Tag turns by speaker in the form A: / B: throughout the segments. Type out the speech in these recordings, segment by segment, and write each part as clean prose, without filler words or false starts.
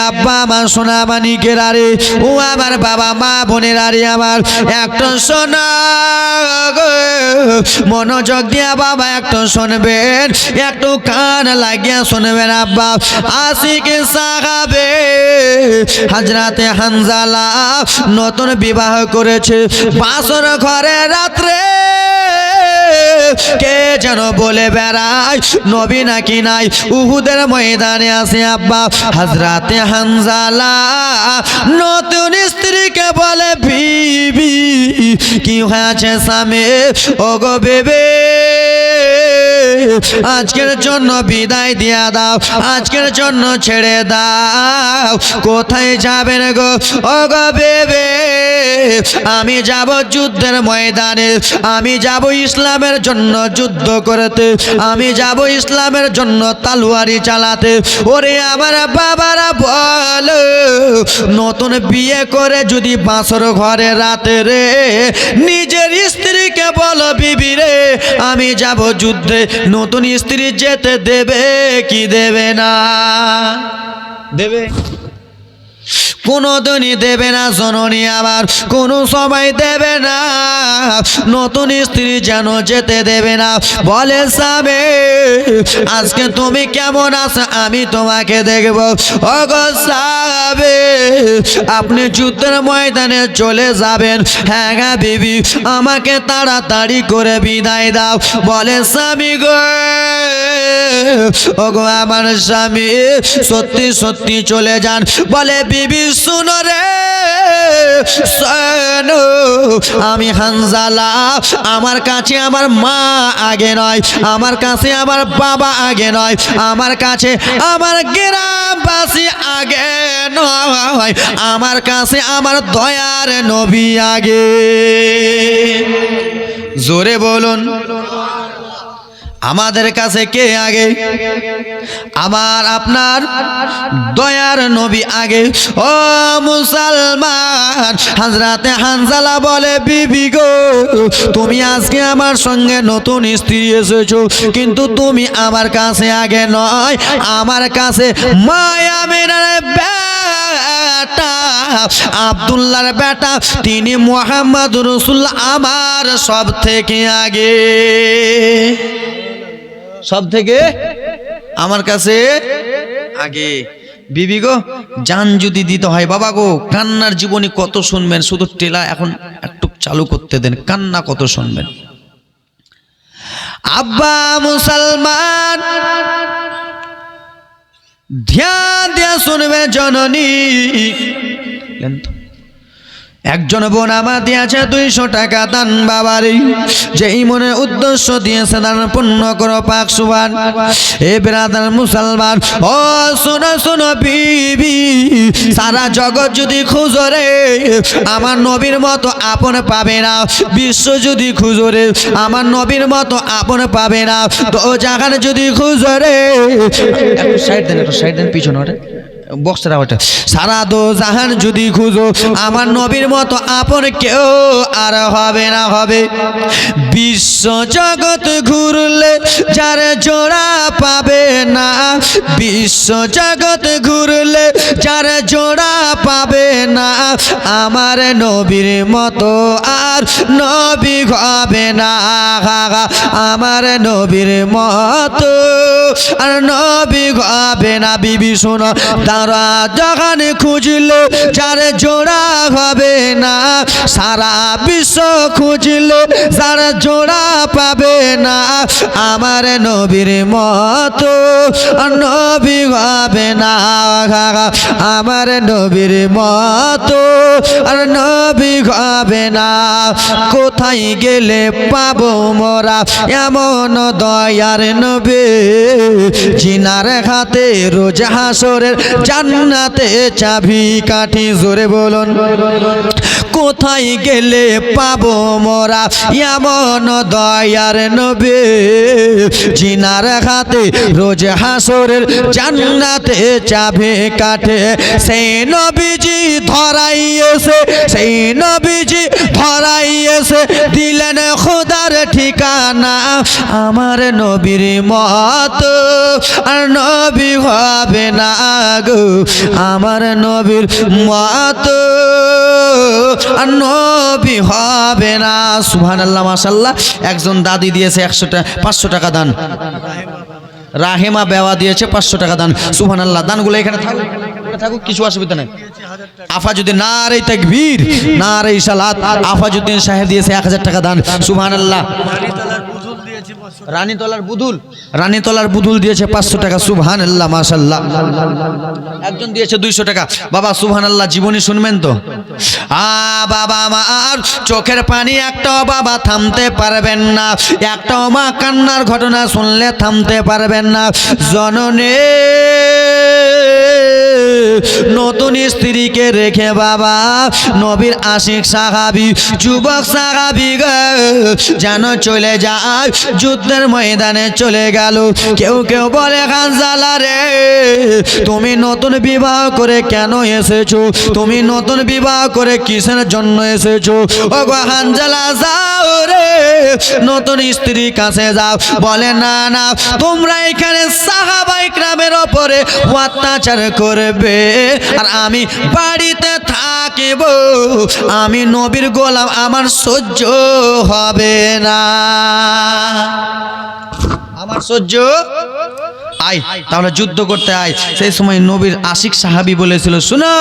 A: আব্বা আমার সোনা মানিকের আরে ও আমার বাবা মা বোনের আরে আমার একটা শোনা মনোযোগ দিয়া বাবা একটু শুনবেন, একটু কান লাগিয়া শুনবেন আব্বা। আশিকে সাহাবে হযরতে হানজালা নতুন বিবাহ করেছে। বাসর ঘরে রাত্রে কে যেন বলে বেড়ায় নবী নাকি নাই, উহুদের ময়দানে আছে আব্বা। হযরতে হানজালা নতুন স্ত্রীকে বলে বিবি কি হয়েছে স্বামী, ওগো বেবে আজকের জন্য বিদায় দিয়া দাও, আজকের জন্য ছেড়ে দাও। কোথায় যাবেন গো ওগো বেবে? আমি যাব যুদ্ধের ময়দানে, আমি যাব ইসলামের জন্য যুদ্ধ করতে, আমি যাব ইসলামের জন্য তলোয়ারি চালাতে। ওরে আমার বাবারা বল, নতুন বিয়ে করে যদি বাসর ঘরে রাতে রে নিজের স্ত্রীকে বলো বিবি রে আমি যাব যুদ্ধে, নতুন স্ত্রী যেতে দেবে কি দেবে না? দেবে? কোনদিনই দেবে না জননী আমার, কোনো সময় দেবে না। নতুন স্ত্রী যেন যেতে দেবে না। বলে স্বামী আজকে তুমি কেমন আছো আমি তোমাকে দেখব। ওগো স্বামী আপনি যুদ্ধের ময়দানে চলে যাবেন, হ্যাঁ গা বিবি আমাকে তাড়াতাড়ি করে বিদায় দাও। বলে স্বামী গো ওগো আমার স্বামী সত্যি সত্যি চলে যান। বলে বিবি শুনো রে শোনো, আমি হানজালা, আমার কাছে আমার মা আগে নয়, আমার কাছে আমার বাবা আগে নয়, আমার কাছে আমার গ্রামবাসী আগে নয়, আমার কাছে আমার দয়ার নবী আগে। জোরে বলুন আমাদের কাছে কে আগে? আমার আপনার দয়ার নবী আগে। ও মুসলমান, হযরতে হানজালা বলে বিবি গো তুমি আজকে আমার সঙ্গে নতুন স্ত্রী এসেছো, কিন্তু তুমি আমার কাছে আগে নয়, আমার কাছে মায়ামিনের বেটা আব্দুল্লাহর বেটা তিনি মুহাম্মদুর রাসূলুল্লাহ আমার সব থেকে আগে, সব থেকে আমার কাছে আগে। বিবি গো জান যদি দিতে হয় বাবা গো, কান্নার জীবনী কত শুনবেন, শুধু টেলা এখন একটু চালু করতে দেন, কান্না কত শুনবেন। আব্বা মুসলমান ধ্যান দিয়া শুনবে জননী। একজন বোন আমার দিয়েছে 200 টাকা দান বাবারে, যেই মনে উদ্দেশ্য দিয়েছে দান পূর্ণ করো পাক সুবহান। এ ব্রাদার মুসলমান ও শোনো শোনো বিবি, সারা জগৎ যদি খুঁজো রে আমার নবীর মতো আপন পাবে না, বিশ্ব যদি খুঁজো রে আমার নবীর মতো আপন পাবে না, তো জাহান যদি খুঁজো রে একটু সাইড দেন, একটু সাইড দেন পিছনে ওটা বক্সের আওয়াজটা। সারা দো জাহান যদি খুঁজো আমার নবীর মতো আপন কেউ আর হবে না, হবে। বিশ্ব জগৎ ঘুরলে যার জোড়া পাবে না, বিশ্ব জগৎ ঘুরলে যার জোড়া পাবে না, আমার নবীর মতো আর নবী হবে না, আমার নবীর মতো আর নবী হবে না। বিবি শোনো তারা যখন খুঁজলে যার জোড়া হবে না, সারা বিশ্ব খুঁজলে যার জোড়া পাবে না, আমার নবীর মতো নবী হবে না, আমার নবীর মতো আর নবী হবে না। কোথায় গেলে পাবো মোরা এমন দয়ার নবী, জিনার হাতে রোজ হাসরের জান্নাতে চাবি কাঠি। জোরে বলুন কোথায় গেলে পাবো মোরা এমন দয়ার নবী, জিনার হাতে রোজ হাসরের জান্নাতে চাবি কাঠে। সেই নবীজি ধরাইয়েছে, সেই নবীজি ধরাইয়েছে, দিলেন খোদার ঠিকানা। আমার নবীর মত আর নবী হবে না গো, আমার নবীর মত আর নবী হবে না। সুবহানাল্লাহ, মাশাআল্লাহ। একজন দাদি দিয়েছে 500 টাকা দান, রাহেমা বেওয়া দিয়েছে 500 টাকা দান। সুবহানাল্লাহ। দানগুলো এখানে থাকুক, কিছু অসুবিধা নেই। আফাজুদ্দিন, নারে তাকবীর, নারে সালাত। আফাজুদ্দিন সাহেব দিয়েছে 1000 টাকা দান। সুবহানাল্লাহ। রানীতলার বুদুল দিয়েছে 500 টাকা। সুবহানাল্লাহ, মাশাআল্লাহ। একজন দিয়েছে 200 টাকা। বাবা সুবহানাল্লাহ, জীবনী শুনবেন তো? বাবা আমার চোখের পানি একটাও বাবা থামতে পারবেন না, একটাও মা কান্নার ঘটনা শুনলে থামতে পারবেন না। জননী নতুন স্ত্রীকে রেখে বাবা নবীর আশিক সাহাবী, যুবক সাহাবী যেন চলে যায়, যুদ্ধের ময়দানে চলে গেল। কেউ কেউ বলে হানজালা রে, তুমি নতুন বিবাহ করে কেন এসেছো? তুমি নতুন বিবাহ করে কিসের জন্য এসেছো? ও গো হানজালা, যাও রে নতুন স্ত্রীর কাছে যাও। বলে না না, তোমরা এখানে সাহাবায়ে কেরামের উপরে অত্যাচার করবে আর আমি বাড়িতে থাকিব, আমি নবীর গোলাম, আমার সহ্য হবে না, আমার সহ্য। আয় তাহলে যুদ্ধ করতে আয়। সেই সময় নবীর আশিক সাহাবী বলেছিল, শুনো,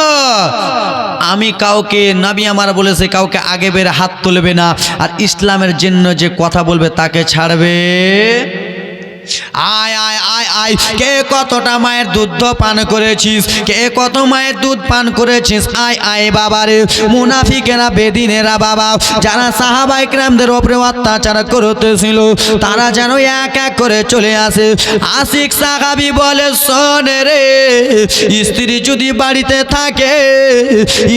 A: আমি কাউকে, নবী আমার বলেছে কাউকে আগে বের হাত তুলবে না, আর ইসলামের জন্য যে কথা বলবে তাকে ছাড়বে। আয় আয় আয় আয়, কে কতটা মায়ের দুধ পান করেছিস, কে কত মায়ের দুধ পান করেছিস, আয় আয় বাবারে। মুনাফিকেরা, বেদিনেরা বাবা, যারা সাহাবায়ে কেরামদের উপরে অত্যাচার করতেছিল, তারা যেন এক এক করে চলে আসে। আশিক সাহাবী বলে, শোন রে, স্ত্রী যদি বাড়িতে থাকে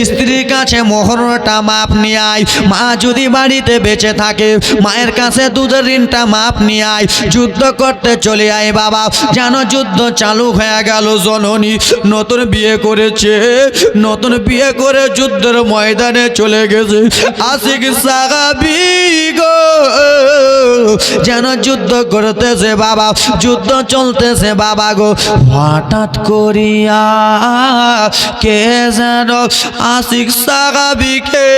A: স্ত্রীর কাছে মোহরটা মাপ নিয়ে আয়, মা যদি বাড়িতে বেঁচে থাকে মায়ের কাছে দুধের ঋণটা মাপ নিয়ে আয়, যুদ্ধ করতে চলে আয় বাবা। যেন যুদ্ধ চালু হয়ে গেল। জননী নতুন বিয়ে করেছে, নতুন বিয়ে করে যুদ্ধের ময়দানে চলে গেছে। আশিক সাহাবী গো যেন যুদ্ধ করতেছে বাবা, যুদ্ধ চলতেছে বাবা গো। হঠাৎ করিয়া কে যেন আশিক সাহাবীকে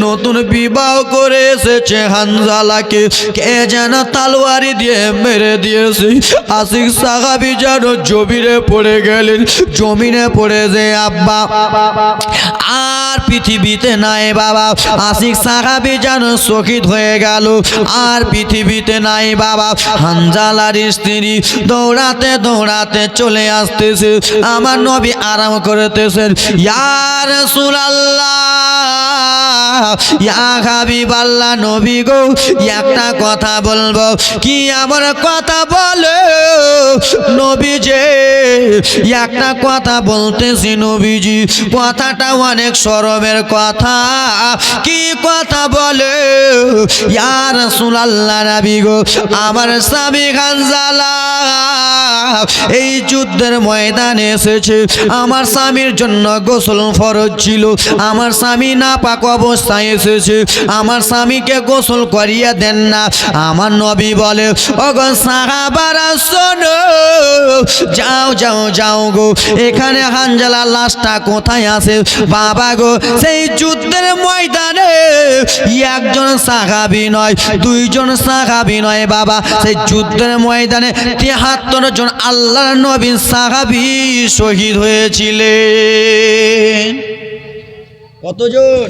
A: নতুন বিবাহ করে এসেছে হানজালাকে কে যেন তলোয়ারি দিয়ে মেরে দিয়েছে। আশিক সাহাবী যেন জমিনে পড়ে গেলেন। জমিনে পড়ে যে আব্বা আর পৃথিবীতে নাই বাবা। আশিক সাহাবী যেন শহীদ হয়ে গেল, আর পৃথিবীতে নাই বাবা। হানজালার স্ত্রী দৌড়াতে দৌড়াতে চলে আসতেছে, আমার নবী আরাম করতেছেন। ইয়া রাসূলুল্লাহ, ইয়া হাবিবাল্লাহ, নবী গো একটা কথা বলবো। কি আমার কথা বলো নবীজি? একটা কথা বলতেছি নবীজি, কথাটা অনেক শরমের কথা। কি কথা বলে? ইয়া রাসূলুল্লাহ, নবী গো আমার স্বামী হানজালা এই যুদ্ধের ময়দানে এসেছে। আমার স্বামীর জন্য গোসল ফরজ ছিল, আমার স্বামী নাপাক অবস্থায় এসেছে, আমার স্বামীকে গোসল করিয়ে দেন না। আমার নবী বলে, ওগো সাহাবারা শোনো, যাও যাও যাও গো, এখানে হানজালার লাশটা কোথায় আছে? বাবা গো সেই যুদ্ধের ময়দানে একজন সাহাবী নয়, দুইজন সাহাবী নয় বাবা, সেই যুদ্ধের ময়দানে 73 জন আল্লাহর নবী সাহাবী শহীদ হয়েছিলেন। কতজন?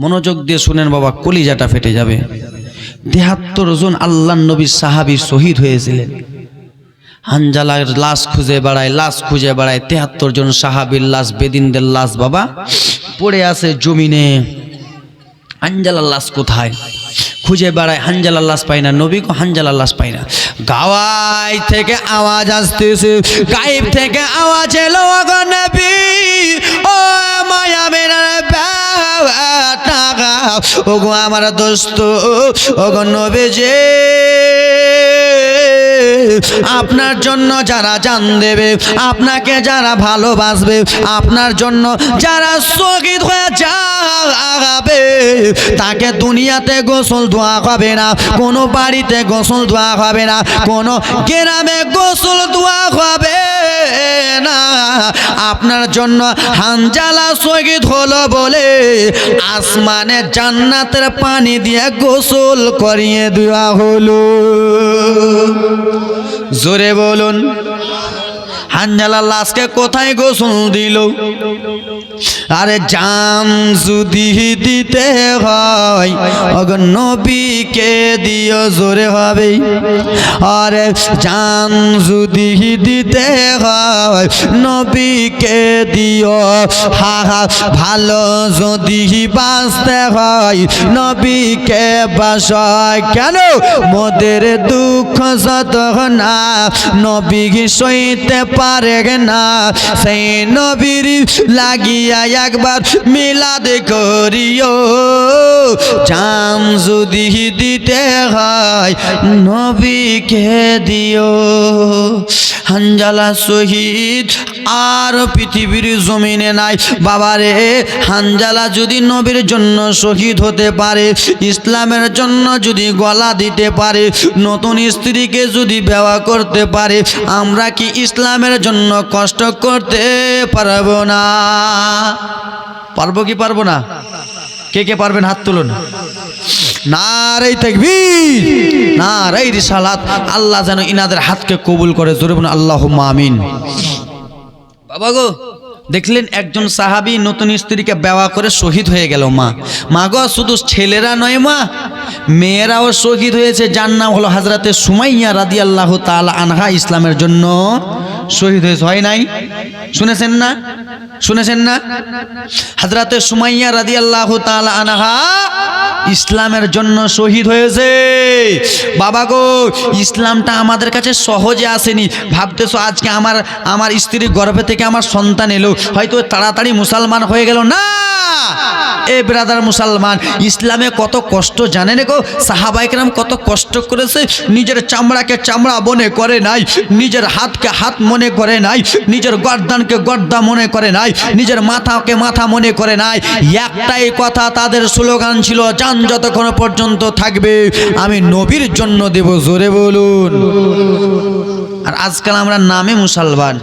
A: মনোযোগ দিয়ে শুনেন বাবা, কলিজাটা ফেটে যাবে। 73 জন আল্লাহর নবীর সাহাবী শহীদ হয়েছিলেন। হানজালার লাশ খুঁজে বেড়ায়, লাশ খুঁজে বেড়ায়, 73 জন সাহাবীর লাশ, বেদিনদের লাশ বাবা পড়ে আছে জমিনে। হানজালার লাশ কোথায়? খুঁজে বেড়ায়, হানজালার লাশ পায় না। নবী কো হানজালার লাশ পায় না। গাওয়াই থেকে আওয়াজ আসতেছে, গায়েব থেকে আওয়াজ এলো, ওগো নবী, ও মায়া মেরা বেটা, ওগো আমার দোস্ত, ওগো নবীজি আপনার জন্য যারা জান দেবে, আপনাকে যারা ভালোবাসবে, আপনার জন্য যারা শহীদ হয়ে যাবে, তাকে দুনিয়াতে গোসল ধোয়া হবে না, কোনো বাড়িতে গোসল ধোয়া হবে না, কোনো গ্রামে গোসল ধোয়া হবে না। আপনার জন্য হানজালা শহীদ হলো বলে আসমানে জান্নাতের পানি দিয়ে গোসল করিয়ে দেওয়া হলো। জোরে বলুন, হানজালার লাশকে কোথায় গোসল দিল? আরে জান যদি দিতে হয় নবীকে দিও, জোরে হবে। আরে জান যদি দিতে হয় নবীকে দিও, হা হা ভালো যদি বাঁচতে হয় নবীকে বাসায়। কেন? মোদের দুঃখ যত না নবী সইতে পারে না, সেই নবীর লাগিয়া একবার মিলাদ করিও। জান যদি দিতে হয় নবীকে দিও। হানজালা শহীদ আর পৃথিবীর জমিনে নাই। বাবারে, হানজালা যদি নবীর জন্য শহীদ হতে পারে, ইসলামের জন্য যদি গলা দিতে পারে, নতুন স্ত্রীকে যদি বিবাহ করতে পারে, আমরা কি ইসলামের জন্য কষ্ট করতে পারবো না? পারবো কি পারবো না? কে কে পারবেন হাত তুলুন। নারে তাকবীর, নারে রিসালাত। আল্লাহ যেন ইনাদের হাতকে কবুল করে, জোরে বলুন আল্লাহুম্মা আমিন। বাবা গো, দেখলেন একজন সাহাবী নতুন স্ত্রীকে বিবাহ করে শহীদ হয়ে গেল। মা গো, শুধু ছেলেরা নয় মা, মেয়েরাও শহীদ হয়েছে। যার নাম হলো হযরতে সুমাইয়া রাদিয়াল্লাহু তাআলা আনহা, ইসলামের জন্য শহীদ হয়েছে। হয় নাই? শুনেছেন না? শুনেছেন না? হযরতে সুমাইয়া রাদিয়াল্লাহু তাআলা আনহা ইসলামের জন্য শহীদ হয়েছে। বাবা গো, ইসলামটা আমাদের কাছে সহজে আসেনি। ভাবতেছো আজকে আমার স্ত্রীর গর্ভে থেকে আমার সন্তান এলো, হয়তো তাড়াতাড়ি মুসলমান হয়ে গেল না। এ ব্রাদার মুসলমান, ইসলামে কত কষ্ট জানেন গো? সাহাবায়ে কেরাম কত কষ্ট করেছে। নিজের চামড়াকে চামড়া মনে করে নাই, নিজের হাতকে হাত মনে করে নাই, নিজের গর্দানকে গর্দা মনে করে নাই, নিজের মাথাকে মাথা মনে করে নাই। একটাই কথা তাদের স্লোগান ছিল, জান যতক্ষণ পর্যন্ত থাকবে আমি নবীর জন্য দেব, জোরে বলুন। আর আজকাল আমরা নামে মুসলমান।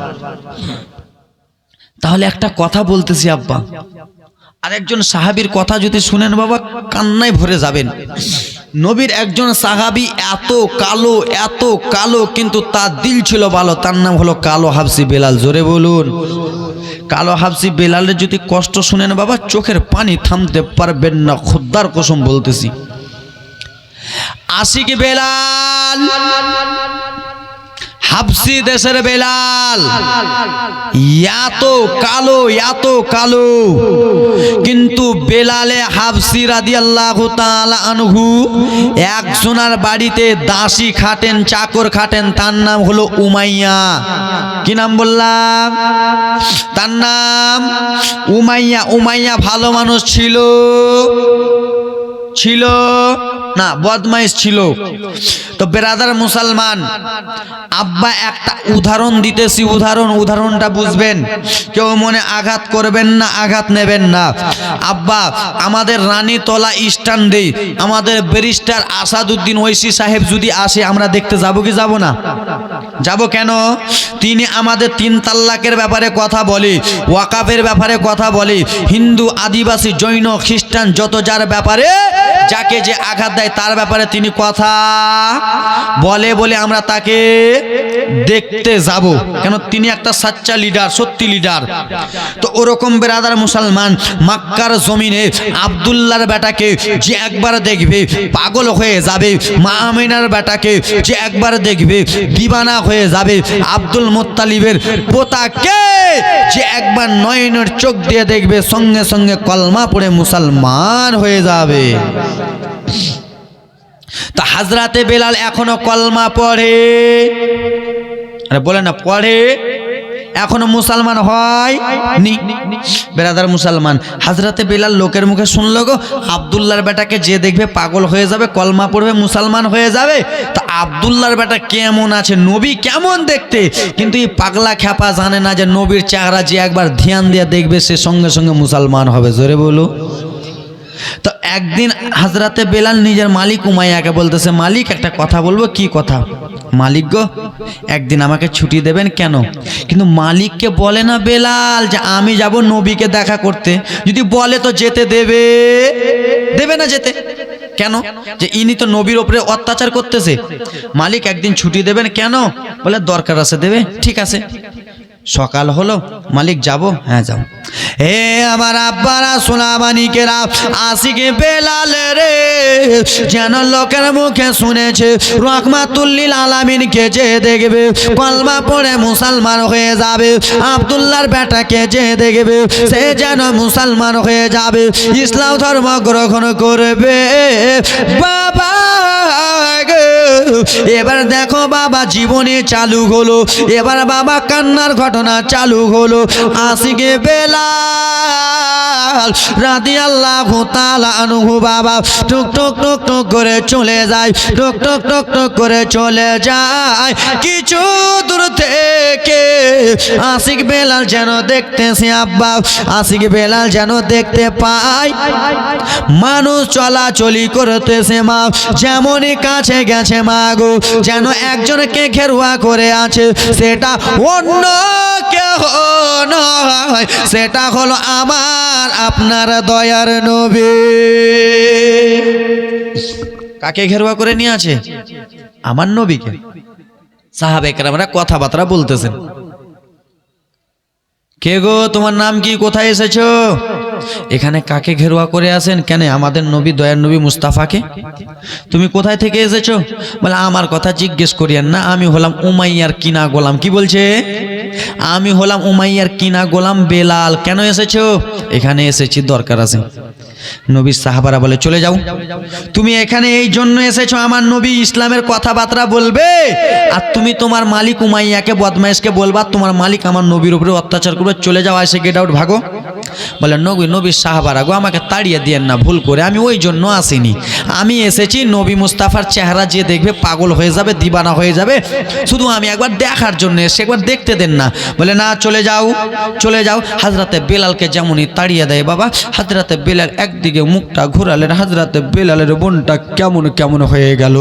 A: তাহলে একটা কথা বলতেছি আব্বা, আরেকজন সাহাবীর কথা যদি শুনেন বাবা, কান্নায় ভরে যাবেন। নবীর একজন সাহাবী এত কালো, কিন্তু তার দিল ছিল ভালো। তার নাম হলো কালো হাবসি বেলাল, জোরে বলুন। কালো হাবসি বেলালের যদি কষ্ট শুনেন বাবা, চোখের পানি থামতে পারবেন না, খোদার কসম বলতেছি। আশিক বেলাল, হাবসি দেশের বেলাল, এত কালো, কিন্তু বেলালে হাবসি রাদিয়াল্লাহু তাআলা আনহু একজনের বাড়িতে দাসী খাটেন, চাকর খাটেন। তার নাম হলো উমাইয়া। কি নাম বললাম? তার নাম উমাইয়া। উমাইয়া ভালো মানুষ ছিল না, বদমাইশ ছিল। তো বেরাদার মুসলমান, আব্বা একটা উদাহরণ দিতেছি, উদাহরণটা বুঝবেন, কেউ মনে আঘাত করবেন না, আঘাত নেবেন না। আব্বা, আমাদের রানীতলা স্ট্যান্ডে আমাদের ব্যারিস্টার আসাদউদ্দিন ওয়াইসি সাহেব যদি আসে, আমরা দেখতে যাব কি যাব না? যাব। কেন? তিনি আমাদের 3 তাল্লাকের ব্যাপারে কথা বলে, ওয়াকাফের ব্যাপারে কথা বলে, হিন্দু, আদিবাসী, জৈন, খ্রিস্টান যত যার ব্যাপারে, যাকে যে আঘাত দেয় তার ব্যাপারে তিনি কথা বলে আমরা তাকে দেখতে যাব। কেন? তিনি একটা সাচ্চা লিডার, সত্যি লিডার। তো ওরকম বেরাদার মুসলমান, মক্কার জমিনে আব্দুল্লাহর বেটাকে যে একবার দেখবে পাগল হয়ে যাবে, মা আমিনার বেটাকে যে একবার দেখবে দিবানা হয়ে যাবে, আব্দুল মুত্তালিবের পোতাকে যে একবার নয়নের চোখ দিয়ে দেখবে সঙ্গে সঙ্গে কলমা পড়ে মুসলমান হয়ে যাবে। তা হযরতে বেলাল এখনো কলমা পড়ে, আরে বলে না পড়ে, এখনো মুসলমান হয় নি। বেরাদার মুসলমান, হযরতে বেলাল লোকের মুখে শুনলো গো আব্দুল্লাহর বেটাকে যে দেখবে পাগল হয়ে যাবে, কলমা পড়বে, মুসলমান হয়ে যাবে। তা আব্দুল্লাহর বেটা কেমন আছে, নবী কেমন দেখতে, কিন্তু এই পাগলা খ্যাপা জানে না যে নবীর চেহারা যে একবার ধ্যান দিয়ে দেখবে সে সঙ্গে সঙ্গে মুসলমান হবে। জোরে বলো। তো একদিন হযরতে বেলাল নিজের মালিক উমাইয়াকে বলতেছে, মালিক একটা কথা বলবো। কি কথা? মালিক গো একদিন আমাকে ছুটি দেবেন। কেন? কিন্তু মালিককে বলে না বেলাল যে আমি যাব নবীকে দেখা করতে। যদি বলে তো যেতে দেবে, দেবে না যেতে। কেন? যে ইনি তো নবীর উপরে অত্যাচার করতেছে। মালিক একদিন ছুটি দেবেন। কেন? বলে দরকার আছে। দেবে। ঠিক আছে। সকাল হলো, মালিক যাব। হ্যাঁ যাও। হে আমার আব্বারা সোনা মানিকেরা, আশিকে বেলাল রে যেন লোকের মুখে শুনেছে রহমাতুল লিল আলামিনকে যে দেখবে কলমা পড়ে মুসলমান হয়ে যাবে, আব্দুল্লাহর বেটাকে যে দেখবে সে যেন মুসলমান হয়ে যাবে, ইসলাম ধর্ম গ্রহণ করবে। বাবা এবার দেখো বাবা জীবনে চালু হলো, এবার বাবা কান্নার ঘটনা চালু হলো। আশিকে বেলাল রাদিয়াল্লাহু তাআলা আনহু বাবা টুক টুক টুক টুক করে চলে যায়, টুক টুক টুক টুক করে চলে যায়। কিছু দূর থেকে আশিক বেলাল যেন দেখতেছে আব্বা, আশিক বেলাল যেন দেখতে পায় মানুষ চলাচলি করতেছে মা, যেমনই কাছে গেছে মা গো যেন একজনকে ঘেরুয়া করে আছে, সেটা অন্য কেউ নয়, সেটা হলো আমার আপনার দয়ার নবী। কাকে ঘেরুয়া করে নিয়ে আছে? আমার নবীকে। সাহাবে কেরামরা কথাবার্তা বলতেছেন। কে গো তোমার নাম কি, কোথায় এসেছো? এখানে কাকে ঘেরুয়া করে আছেন? কেন? আমাদের নবী দয়ার নবী মুস্তাফাকে। তুমি কোথায় থেকে এসেছো? বলে আমার কথা জিজ্ঞেস করিয়েন না, আমি হলাম উমাইয়ার কিনা গোলাম। কি বলছে? আমি হলাম উমাইয়ার কিনা গোলাম বেলাল। কেন এসেছো? এখানে এসেছি দরকার আছে। নবীর সাহাবারা বলে চলে যাও, তুমি এখানে এই জন্য এসেছো আমার নবী ইসলামের কথাবার্তা বলবে, আর তুমি তোমার মালিক উমাইয়াকে বদমাইশকে বলবা তোমার মালিক আমার নবীর উপরে অত্যাচার করবে, চলে যাও, এসে গেট আউট, ভাগো। বলে নবীর সাহাবারা গো আমাকে তাড়িয়ে দিয়েন না ভুল করে, আমি ওই জন্য আসিনি, আমি এসেছি নবী মুস্তাফার চেহারা যে দেখবে পাগল হয়ে যাবে, দিবানা হয়ে যাবে, শুধু আমি একবার দেখার জন্য এসে, একবার দেখতে দেন না। বলে না, চলে যাও চলে যাও। হযরতে বেলালকে যেমনই তাড়িয়ে দেয় বাবা, হযরতে বেলাল একদিকে মুখটা ঘোরালেন, হযরতে বেলালের বোনটা কেমন কেমন হয়ে গেল,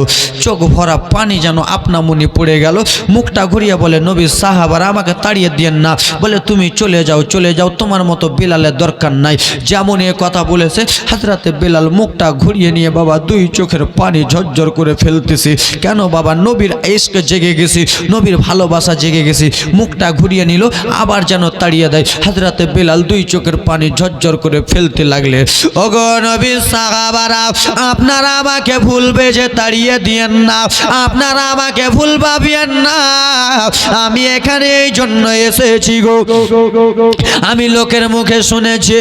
A: চোখ ভরা পানি যেন আপনা মনি পড়ে গেল। মুখটা ঘুরিয়ে বলে নবীর সাহাবারা আমাকে তাড়িয়ে দিয়েন না। বলে তুমি চলে যাও চলে যাও, তোমার মতো বেলালের দরকার নাই। যেমন এ কথা বলেছে হযরতে বেলাল মুখটা ঘুরিয়ে নিয়ে বাবা দুই চোখের পানি ঝরঝর করে ফেলতেছে। কেন বাবা? নবীর ইশক জেগে গেছি, নবীর ভালোবাসা জেগে গেছি। মুখটা ঘুরিয়ে নিল, আবার যেন তাড়িয়ে দেয়। হযরতে বেলাল দুই চোখের পানি ঝরঝর করে ফেলতে লাগলে। ওগো নবীর সাহাবারা আপনারা আমাকে ভুল বেজে তাড়িয়ে দিয়েন না, আপনারা আমাকে ভুল ভাবিয়েন না, আমি এখানে এই জন্য এসেছি গো। আমি লোকের মুখে শুনেছি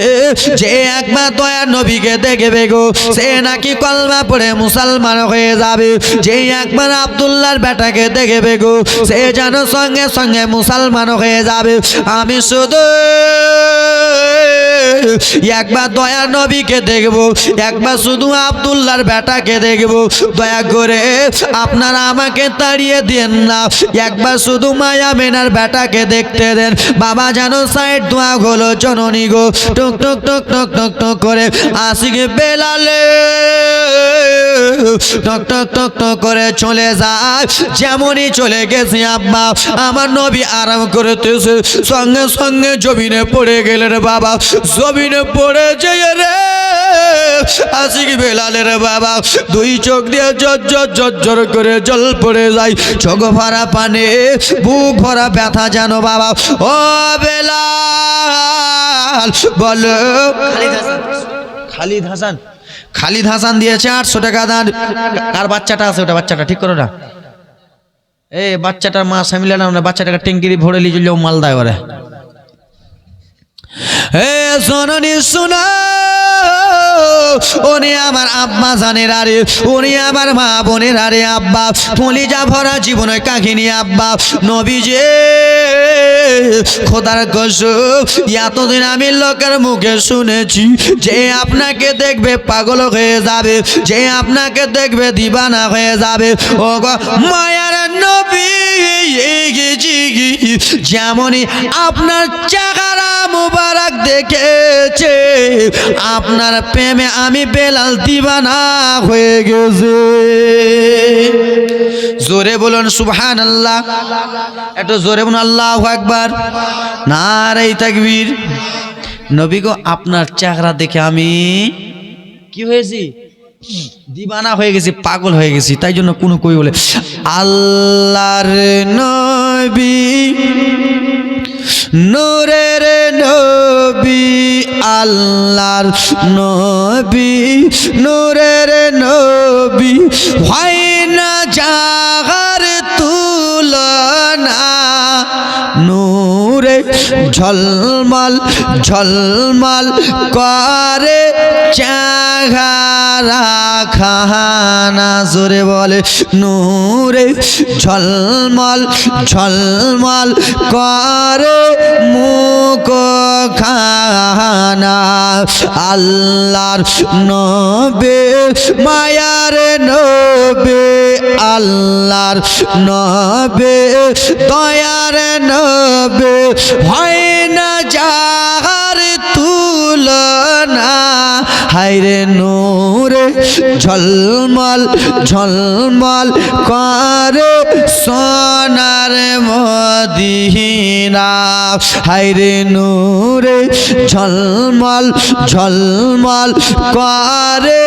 A: যে একবার দয়া নবীকে দেখবে গো সে নাকি কলমা পড়ে মুসলমান হয়ে যাবে, যে একবার আব্দুল্লাহর বেটাকে দেখবে গো সে যেন সঙ্গে সঙ্গে মুসলমান হয়ে যাবে। আমি শুধু একবার দয়া নবীকে দেখব, একবার শুধু আব্দুল্লাহর বেটাকে দেখব, দয়া করে আপনারা আমাকে তাড়িয়ে দেন না, একবার শুধু মায়া মেনার বেটাকে দেখতে দেন। বাবা যেন সাইড দোয়া হলো জননী গো, টুক টুক টুক টুক টুক টুক করে আশিকে বেলালে টক টক টক টক করে চলে যায়। যেমনই চলে গেছে আব্বা আমার নবী আরাম করতেছে, সঙ্গে সঙ্গে জমিনে পড়ে গেলেন বাবা। জমিনে পড়ে যেয়ে রে আশিক বেলালের বাবা দুই চোখ দিয়ে ঝরঝর ঝরঝর করে জল পড়ে যায়, চোখ ভরা পানি, বুক ভরা ব্যথা যেন বাবা। ও বেলাল বলো। খালিদ হাসান দিয়েছে 800 টাকা দান। আর বাচ্চাটা আছে, ওটা বাচ্চাটা ঠিক করো না, এই বাচ্চাটার মা সামিলে না, বাচ্চাটাকে ট্যাঙ্কিরি ভরে লিয়ে মাল দেয় ওরা। হে জননী শোনা উনি আমার আব্বা জানের আরে, উনি আমার মা বোনের আরে আব্বা, কলিজা ভরা জীবনের কাহিনী আব্বা। নবীজি খোদার কসম, এতদিন আমি লোকের মুখে শুনেছি যে আপনাকে দেখবে পাগল হয়ে যাবে, যে আপনাকে দেখবে দিবানা হয়ে যাবে। ও গো মায়ার নবী, যেমনই আপনার চেহারা মুবারক দেখেছে, আপনার প্রেমে আমি বেলাল দিবানা হয়ে গেছে। জোরে বলুন সুবহানাল্লাহ, একটু জোরে বলুন আল্লাহু আকবার, নারে তাকবীর। নবী গো আপনার চেহারা দেখে আমি কি হয়েছি? দিবানা হয়ে গেছি, পাগল হয়ে গেছি। তাই জন্য কোন কই বলে আল্লাহর নবী, নূরের নবী, আল্লাহর নবী, নূরের নবী, হয় না জাগার তুলনা, নূরে ঝলমল ঝলমল করে চেহারা খানা। জোরে বলে নূরে ঝলমল ঝলমল করে মুখ খানা। আল্লাহর নবী, মায়ার নবী, আল্লাহর নবী, দয়ার নবী, হয় না যাহার তুলনা। হায়রে নূরে ঝলমল ঝলমল করে সোনার মদিনা। হায়রে নূরে ঝলমল ঝলমল করে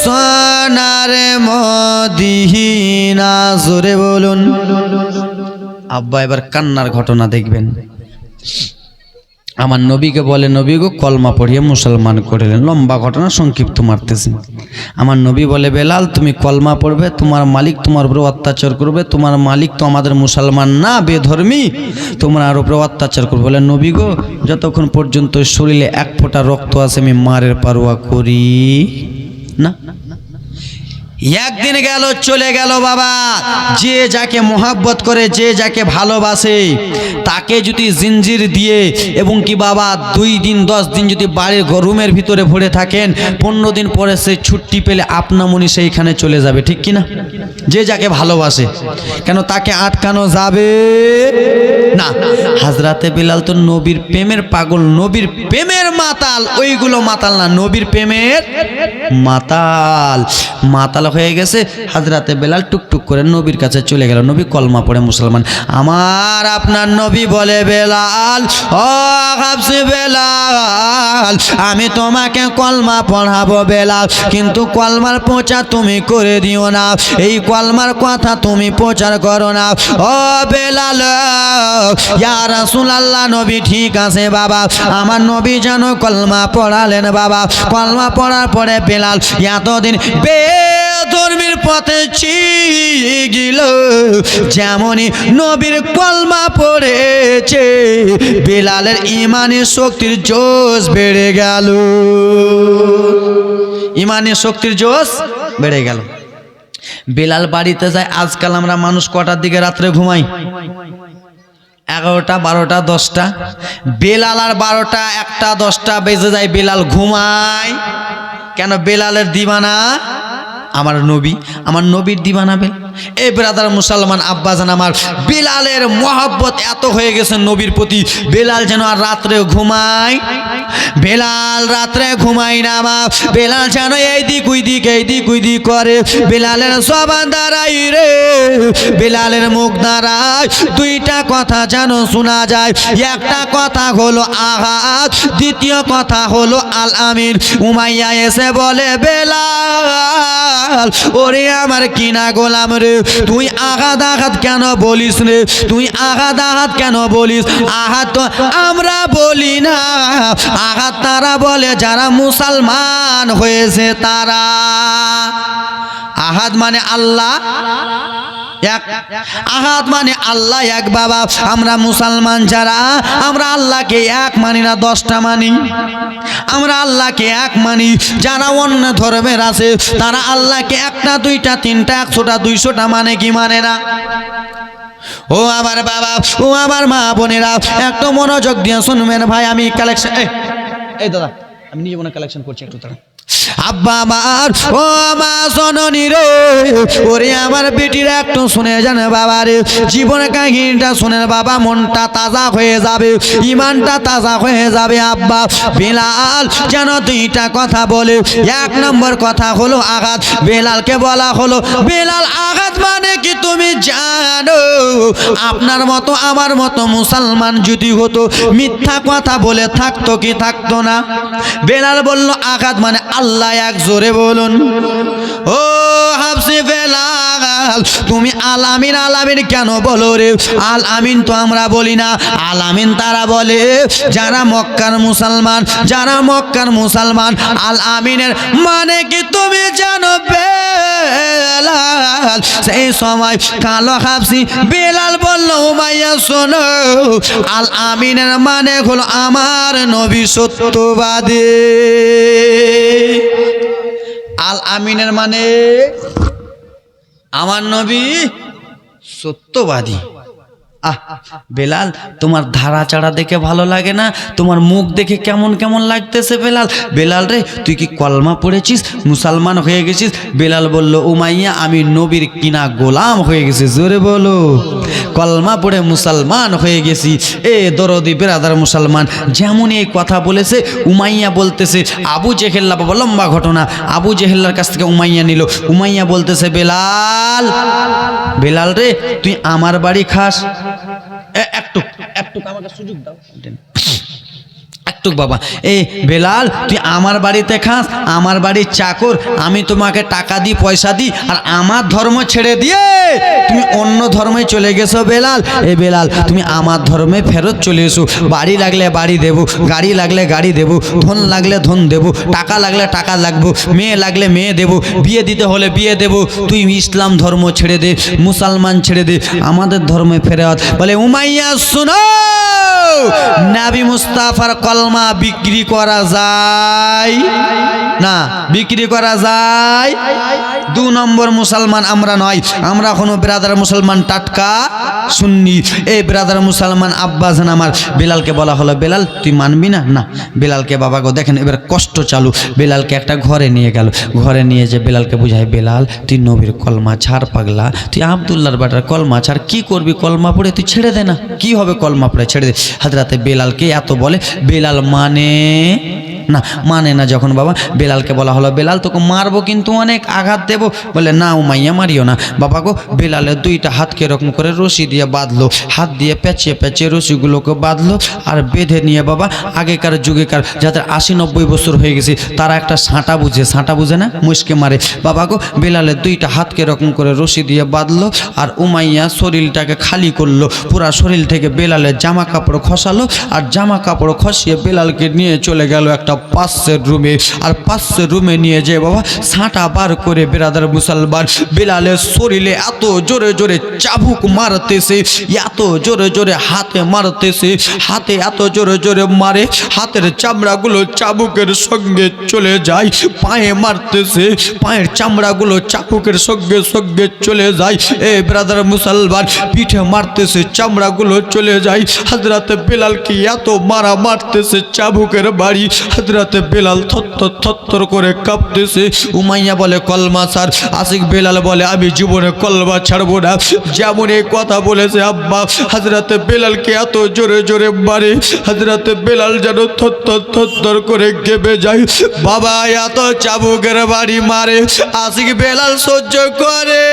A: সোনার মদিনা। জোরে বলুন। আব্বা এবার কান্নার ঘটনা দেখবেন। আমার নবীকে বলে, নবী গো কলমা পড়িয়ে মুসলমান করলেন। লম্বা ঘটনা, সংক্ষিপ্ত মারতেছি। আমার নবী বলে, বেলাল তুমি কলমা পড়বে, তোমার মালিক তোমার উপরে অত্যাচার করবে, তোমার মালিক তো আমাদের মুসলমান না, বেধর্মী, তোমার উপরে অত্যাচার করবে। বলে নবী গো যতক্ষণ পর্যন্ত শরীরে এক ফোঁটা রক্ত আছে আমি মারের পারোয়া করি না। একদিন গেল, চলে গেল বাবা। যে যাকে মোহাব্বত করে, যে যাকে ভালোবাসে, তাকে যদি জিঞ্জির দিয়ে এবং কি বাবা 2 দিন 10 দিন যদি বাড়ির রুমের ভিতরে ভরে থাকেন, 15 দিন পরে সে ছুটি পেলে আপনামনি সেইখানে চলে যাবে, ঠিক কিনা? যে যাকে ভালোবাসে, কেন তাকে আটকানো যাবে না। হাজরাতে বেলাল তো নবীর প্রেমের পাগল, নবীর প্রেমের মাতাল। ওইগুলো মাতাল না, নবীর প্রেমের মাতাল। মাতাল হয়ে গেছে। হাজরাতে বেলাল টুকটুক করে নবীর কাছে চলে গেল। নবী কলমা পড়ে মুসলমান। আমার আপনার নবী বলে, বেলাল, ও হাফসে বেলাল, আমি তোমাকে কলমা পড়াবো বেলাল, কিন্তু কলমার প্রচার তুমি করে দিও না, এই কলমার কথা তুমি প্রচার করো না। ও বেলাল, ইয়া রাসূলুল্লাহ, নবী ঠিক আছে বাবা। আমার নবী যেন কলমা পড়ালেন বাবা। কলমা পড়ার পরে বেলাল এতদিন বেধর্মীর পথে ছিল, যেমনই নবীর কলমা পড়েছে বেলালের ইমানের শক্তির জোশ বেড়ে গেল। ইমানের শক্তির জোশ বেড়ে গেল। বেলাল বাড়িতে যায়। আজকাল আমরা মানুষ কটার দিকে রাত্রে ঘুমাই? 11টা, 12টা, 10টা। বেলাল আর 12টা, 1টা, 10টা বেজে যায়, বেলাল ঘুমায়। কেন? বেলালের দিবানা আমার নবী, আমার নবীর দিবানা বেলাল। এই ব্রাদার মুসলমান আব্বাজান আমার, বেলালের মহব্বত এত হয়ে গেছে নবীর প্রতি, বেলাল যেন আর রাত্রে ঘুমায়, বেলাল রাত্রে ঘুমায় না মা। বেলাল যেন এইদিক ওইদিক এইদিক ওইদিক করে। বেলালের জবান দাঁড়াই রে, বেলালের মুখ দাঁড়ায়, 2টা কথা যেন শোনা যায়। একটা কথা হলো আহাদ, দ্বিতীয় কথা হলো আল আমির। উমাইয়া এসে বলে, বেলাল, ওরে আমার কিনা গোলাম রে, তুই আঘাত আঘাত কেন বলিস রে? তুই আঘাত আঘাত কেন বলিস? আঘাত তো আমরা বলি না, আঘাত তারা বলে যারা মুসলমান হয়েছে তারা। আহাদ মানে আল্লাহ, এক আহাদ মানে আল্লাহ এক বাবা। আমরা মুসলমান যারা আমরা আল্লাহকে এক মানি না 10টা মানি। আমরা আল্লাহকে এক মানি। যারা অন্য ধর্মের আছে তারা আল্লাহকে 1টা 2টা 3টা 100টা 200টা মানে কি মানে না। ও আমার বাবা, ও আমার মা বোনেরা, একটু মনোযোগ দিয়ে শুনবেন ভাই। আমি কালেকশন এই দাদা আমি নিজে মনে কালেকশন করছি একটু তারা। আব্বা আমার ও মা জননী রে, ওরে আমার বেটিরা একটু শুনে যান বাবা রে। জীবনের কাহিনীটা শুনেন বাবা, মনটা তাজা হয়ে যাবে, ইমানটা তাজা হয়ে যাবে। আব্বা বেলাল যেন 2টা কথা বলে। 1 নম্বর কথা হলো আঘাত। বেলালকে বলা হলো, বেলাল আঘাত মানে কি তুমি জানো? আপনার মতো আমার মতো মুসলমান যদি হতো মিথ্যা কথা বলে থাকতো কি থাকতো না? বেলাল বলল আঘাত মানে আল্লাহ এক, জোরে বলুন। ও হাফসি বেলাল তুমি আল আমিন আল আমিন কেন বলো রে? আল আমিন তো আমরা বলি না, আল আমিন তারা বলে যারা মক্কার মুসলমান, যারা মক্কার মুসলমান। আল আমিনের মানে কি তুমি জানো বেলাল? সেই সময় কালো হাফসি বেলাল বলল উমাইয়া শোনো, আল আমিনের মানে হলো আমার নবী সত্যবাদী। আল আমিনের মানে আমার নবী সত্যবাদী। আহ বেলাল তোমার ধারা চাড়া দেখে ভালো লাগে না, তোমার মুখ দেখে কেমন কেমন লাগতেছে বেলাল। বেলাল রে তুই কি কলমা পড়েছিস, মুসলমান হয়ে গেছিস? বেলাল বলল উমাইয়া আমি নবীর কিনা গোলাম হয়ে গেছি, জোরে বলো। কলমা পড়ে মুসলমান হয়ে গেছি। এ দরদি বেরাদার মুসলমান যেমন এই কথা বলেছে, উমাইয়া বলতেছে আবু জেহেল্লা, বাবা লম্বা ঘটনা। আবু জেহেল্লার কাছ থেকে উমাইয়া নিল। উমাইয়া বলতেছে বেলাল, বেলাল রে তুই আমার বাড়ি খাস, একটু আমাকে সুযোগ দাও একটু বাবা। এই বেলাল তুই আমার বাড়িতে খাস, আমার বাড়ির চাকর, আমি তোমাকে টাকা দিই পয়সা দিই, আর আমার ধর্ম ছেড়ে দিয়ে তুমি অন্য ধর্মে চলে গেছো বেলাল। এ বেলাল তুমি আমার ধর্মে ফেরত চলে এসো। বাড়ি লাগলে বাড়ি দেবো, গাড়ি লাগলে গাড়ি দেবো, ধন লাগলে ধন দেবো, টাকা লাগলে টাকা লাগবো, মেয়ে লাগলে মেয়ে দেবো, বিয়ে দিতে হলে বিয়ে দেবো। তুই ইসলাম ধর্ম ছেড়ে দে, মুসলমান ছেড়ে দে, আমাদের ধর্মে ফেরত। বলে উমাইয়া শোনো, নবী মুস্তাফার কলমা বিক্রি করা যায় না? বিক্রি করা যায়? 2 নম্বর মুসলমান আমরা নয়, আমরা কোনো ব্রাদার মুসলমান টাটকা সুন্নি। এই ব্রাদার মুসলমান আব্বাজান আমার। বেলালকে বলা হলো বেলাল তুই মানবি না? না। বেলালকে বাবা গো দেখেন এবার কষ্ট চালু। বেলালকে একটা ঘরে নিয়ে গেল, ঘরে নিয়ে যে বেলালকে বুঝায় বেলাল তুই নবীর কলমা ছাড় পাগলা, তুই আব্দুল্লাহর বেটার কলমা ছাড়, কি করবি কলমা পড়ে, তুই ছেড়ে দে না, কি হবে কলমা পড়ে ছেড়ে দে। হযরতে বেলালকে এত বলে, বেলাল মানে না। যখন বাবা বেলালকে বলা হলো বেলাল তোকে মারবো কিন্তু অনেক আঘাত দেবো, বলে না উমাইয়া মারিও না। বাবা গো বেলালের 2টা হাতকে এরকম করে রশি দিয়ে বাঁধলো, হাত দিয়ে পেঁচিয়ে পেঁচিয়ে রশিগুলোকে বাঁধলো আর বেঁধে নিয়ে বাবা আগেকার যুগেকার যাদের 80-90 বছর হয়ে গেছে তারা একটা সাঁটা বুঝে না, মুশকে মারে। বাবা গো বেলালের 2টা হাতকে এরকম করে রশি দিয়ে বাঁধলো আর উমাইয়া শরীরটাকে খালি করলো, পুরা শরীর থেকে বেলালের জামা কাপড় খসালো আর জামা কাপড় খসিয়ে বেলালকে নিয়ে চলে গেল একটা পাশের রুমে। আর পাশের রুমে নিয়ে যে বাবা সাঁটা বার করে বেরাদার মুসলমান বেলালের শরীরে এত জোরে জোরে চাবুক মারতেছে, এত জোরে জোরে হাতে মারতেছে, হাতে এত জোরে জোরে মারে হাতের চামড়াগুলো চাবুকের সঙ্গে চলে যায়, পায়ে মারতেছে পায়ের চামড়াগুলো চাবুকের সঙ্গে সঙ্গে চলে যায়। এ ব্রাদার মুসলমান পিঠে মারতেছে চামড়াগুলো চলে যায়। হযরতে বেলালকে এত মারা মারতেছে চাবুকের বাড়ি, হযরতে বেলাল থরথর করে কাঁপতেছে। উমাইয়া বলে কলমা ছাড়, আশিক বেলাল বলে আমি জীবনে কলমা ছাড়বো না। যেমন এই কথা বলেছে আব্বা হযরতে বেলালকে এত জোরে জোরে মারে, হযরতে বেলাল যেন থরথর করে কেঁপে যায়। বাবা এত চাবুকের বাড়ি মারে আশিক বেলাল সহ্য করে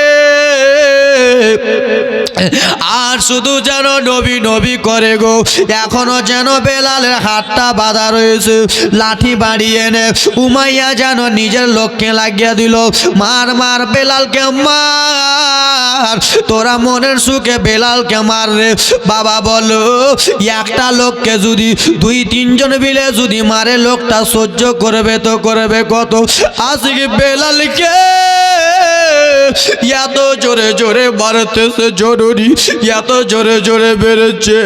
A: আর শুধু যেন নবী নবী করে গো। এখনো যেন বেলালের হাতটা বাঁধা রয়েছে, লাঠি বাড়িয়ে নে উমাইয়া যেন নিজের লোককে লাগিয়ে দিল, মার বেলালকে মার, তোরা মনের সুখে বেলালকে মার রে। বাবা বলো একটা লোককে যদি 2-3 জন মিলে যদি মারে লোকটা সহ্য করবে তো করবে কত? আজকে বেলালকে এত জোরে জোরে মারতেছে জরুরি, এত জোরে জোরে বেড়েছে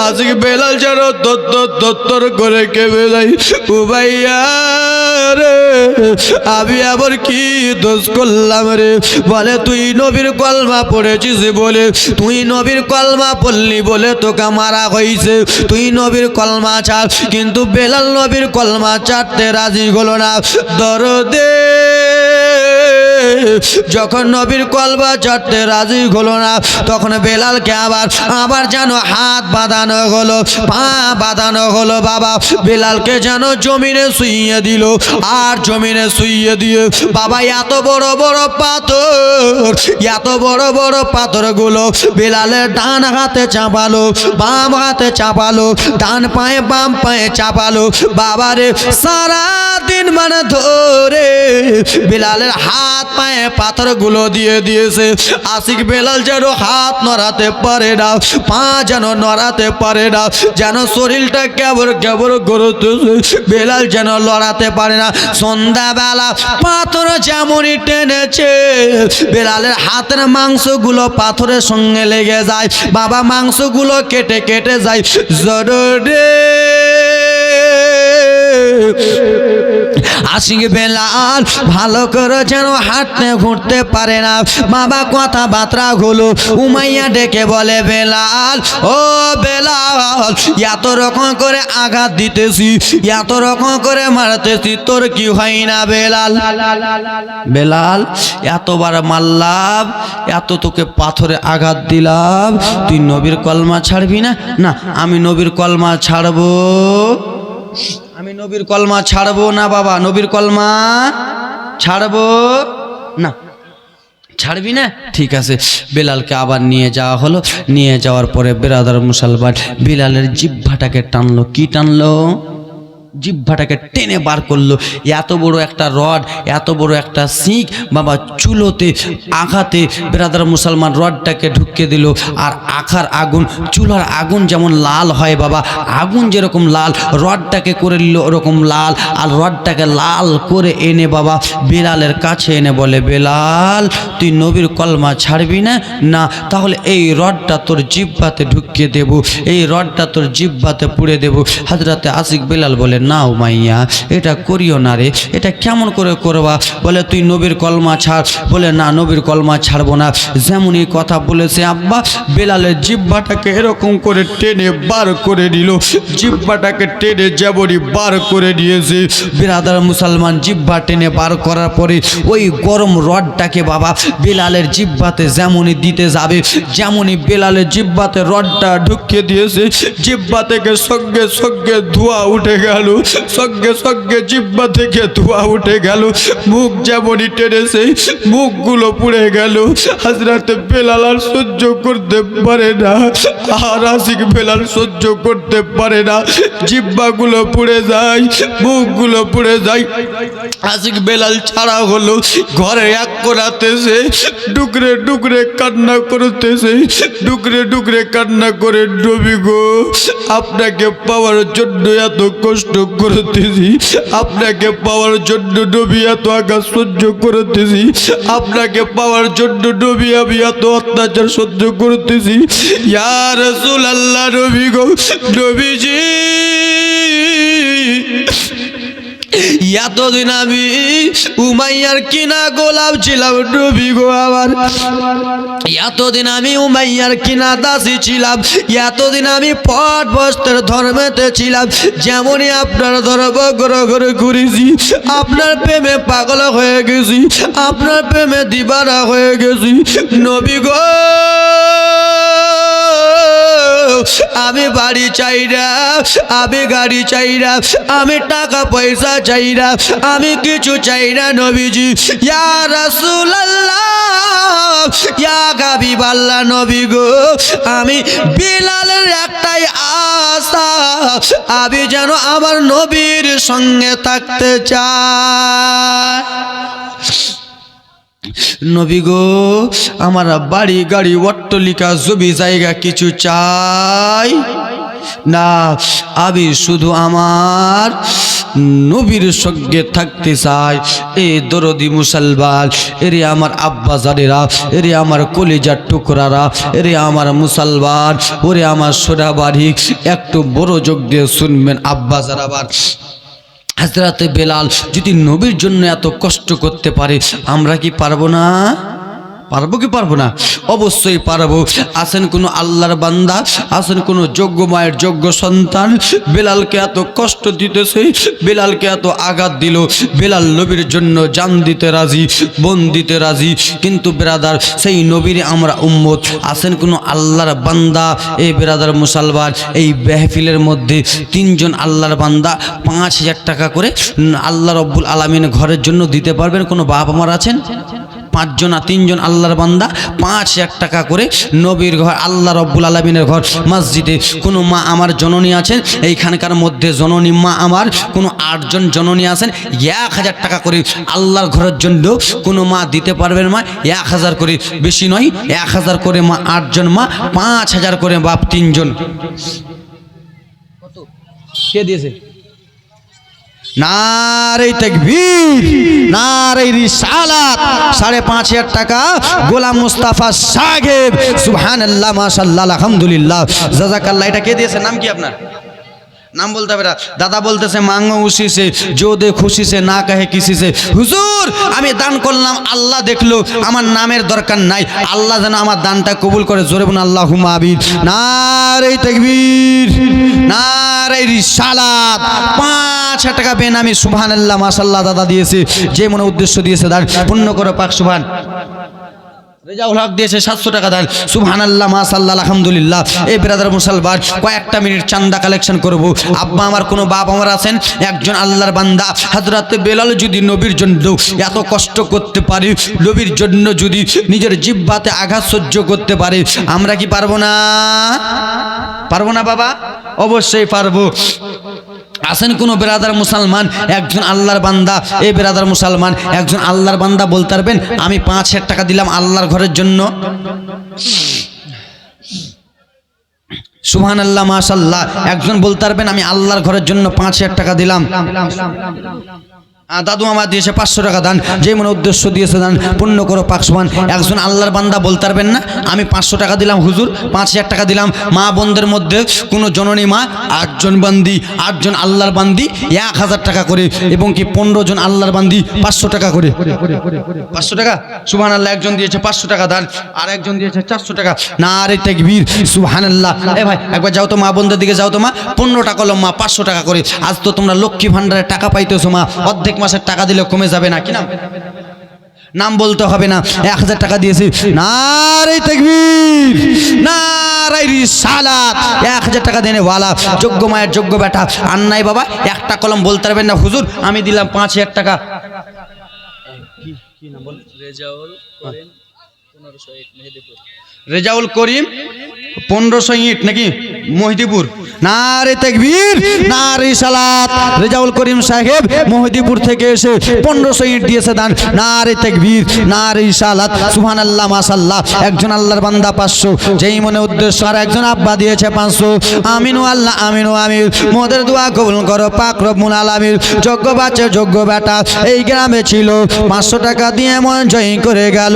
A: আজকে বেলাল যেন দত্তর করে কেঁপে যায়। ও ভাইয়া রে, আমি আবার কি দোষ করলাম রে? বলে তুই নবীর কলমা পড়েছিস বলে, তুই নবীর কলমা পড়লি বলে তোকে মারা হয়েছে। তুই নবীর কলমা ছাড়, কিন্তু বেলাল নবীর কলমা ছাড়তে রাজি হলো না। দরদে যখন নবীর কলমা ছাড়তে রাজি হলো না, তখন বেলালকে আবার যেন হাত বাঁধানো হলো, পা বাঁধানো হলো। বাবা বেলালকে যেন জমিনে শুইয়ে দিল, আর জমিনে শুইয়ে দিয়ে বাবা এত বড় বড় পাথর, এত বড় বড় পাথরগুলো বেলালের ডান হাতে চাপালো, বাম হাতে চাপালো, ডান পায়ে বাম পায়ে চাপালো। বাবারে সারা দিন মানে ধরে বেলালের হাত পায়ে পাথরগুলো দিয়ে দিয়েছে। আশিক বেলাল যেন হাত নড়াতে পারে না, পা যেন নড়াতে পারে না, যেন শরীরটা কেবল কেবল করতেছে, বেলাল যেন লড়াতে পারে না। সন্ধ্যাবেলা পাথর যেমনই টেনেছে বেলালের হাতের মাংসগুলো পাথরের সঙ্গে লেগে যায়। বাবা মাংসগুলো কেটে কেটে যায়। জোরে আশিক বেলাল ভালো করে যেন হাঁটতে ঘুরতে পারে না। বাবা কথাবার্তা হলো, উমাইয়া ডেকে বলে বেলাল, ও বেলাল, এত রকম করে আঘাত দিতেছি, এত রকম করে মারতেছি, তোর কি হয় না বেলাল? বেলাল এতবার মারলাম, এত তোকে পাথরে আঘাত দিলাম, তুই নবীর কলমা ছাড়বি না? না, আমি নবীর কলমা ছাড়বো, আমি নবীর কলমা ছাড়বো না বাবা, নবীর কলমা ছাড়বো না। ছাড়বি না? ঠিক আছে। বেলালকে আবার নিয়ে যাওয়া হলো। নিয়ে যাওয়ার পরে বেরাদার মুসলমান বেলালের জিহ্বাটাকে টানলো। কি টানলো? জিহ্বাটাকে টেনে বার করলো। এত বড় একটা রড, এত বড় একটা শিক বাবা চুলোতে আঘাতে বেরাদার মুসলমান রডটাকে ঢুকিয়ে দিল। আর আখার আগুন, চুলার আগুন যেমন লাল হয় বাবা, আগুন যেরকম লাল, রডটাকে করে নিল ওরকম লাল। আর রডটাকে লাল করে এনে বাবা বেলালের কাছে এনে বলে, বেলাল তুই নবীর কলমা ছাড়বি না? না, তাহলে এই রডটা তোর জিহ্বাতে ঢুকিয়ে দেব, এই রডটা তোর জিহ্বাতে পুড়ে দেব। হযরতে আশিক বেলাল বলে, না উমাইয়া, এটা করিও না রে, এটা কেমন করে করবা? বলে তুই নবীর কলমা ছাড়। বলে না, নবীর কলমা ছাড়বো না। যেমনই কথা বলেছে আব্বা বেলালের জিহ্বাটাকে এরকম করে টেনে বার করে দিল। জিহ্বাটাকে টেনে যেমনই বার করে দিয়েছে বিরাদার মুসলমান, জিহ্বা টেনে বার করার পরে ওই গরম রডটাকে বাবা বেলালের জিহ্বাতে যেমনই দিতে যাবে, যেমনই বেলালের জিহ্বাতে রডটা ঢুকিয়ে দিয়েছে, জিহ্বা থেকে সঙ্গে সঙ্গে ধোঁয়া উঠে গেল, সঙ্গে সঙ্গে জিহ্বা থেকে ধোঁয়া উঠে গেল। মুখ যেমনই টেনেছে মুখগুলো পুড়ে গেল। হযরতে বেলাল আর সহ্য করতে পারে না, আর আশিক বেলাল সহ্য করতে পারে না। জিহ্বাগুলো পুড়ে যায়, মুখগুলো পুড়ে যায়। আশিক বেলাল ছাড়া হলো। ঘরে এক কোণাতেছে ডুকরে ডুকরে কান্না করতেছে, ডুকরে ডুকরে কান্না করে, নবী গো আপনাকে পাওয়ার জন্য এত কষ্ট করতেছি, আপনাকে পাওয়ার জন্য নবী এত আঘাত সহ্য করতেছি, আপনাকে পাওয়ার জন্য নবী আমি এত অত্যাচার সহ্য করতেছি। ইয়া রাসূলুল্লাহ, নবী গো, নবীজি এতদিন আমি উমাইয়ার কিনা গোলাম ছিলাম, নবী গো আমার, এতদিন আমি উমাইয়ার কিনা দাসী ছিলাম, এতদিন আমি পট বস্ত্রের ধর্মেতে ছিলাম। যেমনই আপনার ধর্ম ঘরে ঘুরেছি, আপনার প্রেমে পাগল হয়ে গেছি, আপনার প্রেমে দিবানা হয়ে গেছি। নবী গো আমি বাড়ি চাই না, আমি গাড়ি চাই না, আমি টাকা পয়সা চাই না, আমি কিছু চাই না নবীজি। ইয়া রাসূলুল্লাহ, ইয়া হাবিবাল্লাহ, নবী গো আমি বিলালের একটাই আশা, আমি যেন আমার নবীর সঙ্গে থাকতে চাই। নবী গো আমার বাড়ি গাড়ি অট্টালিকা জমি জায়গা কিছু চাই না, আমি শুধু আমার নবীর সঙ্গে থাকতে চাই। এ দরদি মুসলমান, এরে আমার আব্বা জানেরা, এরে আমার কলিজার টুকরারা, এরে আমার মুসলমান, ওরে আমার সোনাবাড়ি, একটু বড় যোগ দিয়ে শুনবেন আব্বা জানাবার। হযরতে বেলাল যদি নবীর জন্য এত কষ্ট করতে পারে, আমরা কি পারবো না? পারবো কি পারবো না? অবশ্যই পারবো। আছেন কোনো আল্লাহর বান্দা, আছেন কোনো যোগ্য মায়ের যোগ্য সন্তান, বেলালকে এত কষ্ট দিতেছে, বেলালকে এত আঘাত দিল, বেলাল নবীর জন্য জান দিতে রাজি, বোন দিতে রাজি, কিন্তু বেরাদার সেই নবীর আমরা উম্মত। আছেন কোনো আল্লাহর বান্দা, এই বেরাদার মুসলমান, এই মেহফিলের মধ্যে তিনজন আল্লাহর বান্দা 5,000 টাকা করে আল্লাহ রব্বুল আলামিন ঘরের জন্য দিতে পারবেন? কোনো বাপ আমার আছেন? 5 জন, 3 জন আল্লাহর বান্দা 5,000 টাকা করে নবীর ঘর, আল্লাহ রব্বুল আলামিনের ঘর, মসজিদে। কোনো মা আমার জননী আছেন এইখানকার মধ্যে, জননী মা আমার কোনো 8 জন জননী আছেন, 1,000 টাকা করে আল্লাহর ঘরের জন্য কোনো মা দিতে পারবেন? মা 1,000 করে, বেশি নয়, 1,000 করে মা, 8 জন মা, 5,000 করে বাপ 3 জন। কত কে দিয়েছে? নারে তাকবীর, নারে রিসালাত। 5,500 টাকা গোলাম মুস্তাফা সাহেব, সুবহানাল্লাহ, মাশাআল্লাহ, আলহামদুলিল্লাহ, জাযাকাল্লাহ। এটা কে দিয়েছে? নাম কি আপনার? नाम बोलते হবে না। দাদা বলতেছে মাঙ্গো উসি সে, जो दे खुशी से ना कहे किसी से। হুজুর আমি দান করলাম, আল্লাহ দেখলো, আমার নামের দরকার নাই, আল্লাহ যেন আমার দানটা কবুল করে। জোরে বলুন আল্লাহুম্মা আমিন। নারে তাকবীর, নারে রিসালাত। 5,000 টাকা বেনামি, সুবহানাল্লাহ, মাশাআল্লাহ, দাদা দিয়েছে, যে মনে উদ্দেশ্য দিয়েছে দান পূর্ণ করে পাক। সুবহান। রেজাউল হক দিয়েছে 700 টাকা দান, সুবহানাল্লাহ, মাশাআল্লাহ, আলহামদুলিল্লাহ। এই ব্রাদার মুসলমান, কয়েকটা মিনিট চান্দা কালেকশন করব। আব্বা আমার কোনো বাপ আমার আছেন, একজন আল্লাহর বান্দা হযরতে বেলাল যদি নবীর জন্য এত কষ্ট করতে পারে, নবীর জন্য যদি নিজের জিহ্বাতে আঘাত সহ্য করতে পারে, আমরা কি পারবো না? পারবো না বাবা? অবশ্যই পারবো। আছেন কোনো বেরাদার মুসলমান, একজন আল্লাহর বান্দা, এই বেরাদার মুসলমান একজন আল্লাহর বান্দা বলতে পারবেন আমি 5,000 টাকা দিলাম আল্লাহর ঘরের জন্য? সুবহানাল্লাহ, মাশাআল্লাহ। একজন বলতে পারবেন আমি আল্লাহর ঘরের জন্য 5,000 টাকা দিলাম? দাদু আমার দিয়েছে 500 টাকা দান, যে মনে উদ্দেশ্য দিয়েছে দান পূর্ণ করো পাক। সুবহান। একজন আল্লাহর বান্দা বলতে পারবেন না আমি 500 টাকা দিলাম হুজুর, 5,000 টাকা দিলাম? মা বোনদের মধ্যে কোনো জননী মা 8 জন বান্দি, 8 জন আল্লাহর বান্দি 1,000 টাকা করে, এবং কি 15 জন আল্লাহর বান্দি 500 টাকা করে। 500 টাকা, সুবহানাল্লাহ। একজন দিয়েছে 500 টাকা দান, আর একজন দিয়েছে 400 টাকা। নারে তাকবীর, সুবহানাল্লাহ। এ ভাই একবার যাও তো মা বোনদের দিকে যাও তো মা, 15টা কলম মা, 500 টাকা করে। আজ তো তোমরা লক্ষ্মী ভান্ডারে টাকা পাইতেছো মা, অর্ধেক মাসের টাকা দিলে কমে যাবে না? কি নাম? নাম বলতে হবে না। 1,000 টাকা দিয়েছি। নারে তাকবীর, নারে রিসালাত। 1,000 টাকা দেনে ওয়ালা, যোগ্য মায়ের যোগ্য বেটা। আর নাই বাবা একটা কলম বলতে পারবেন না হুজুর আমি দিলাম 5,000 টাকা। কি নাম বল? রেজাউল করিম 1508 মেহেদিপুর। রেজাউল করিম 1508 নাকি মেহেদিপুর? নারে তাকবীর, নারে সালাত। রেজাউল করিম সাহেব মেহেদিপুর থেকে এসে 1508 দিয়েছে দান। নারে তাকবীর, নারে সালাত, সুবহানাল্লাহ, মাশাআল্লাহ। একজন আল্লাহর বান্দা 500, যেই মনে উদ্দেশ্য। আর একজন আব্বা দিয়েছে 500। আমিন আল্লাহ, আমিন আমিন। মোদের দোয়া কবুল করো পাক রব্বুল আলামিন। যোগ্য বাচ্চা যোগ্য বেটা এই গ্রামে ছিল, 500 টাকা দিয়ে মন জয় করে গেল।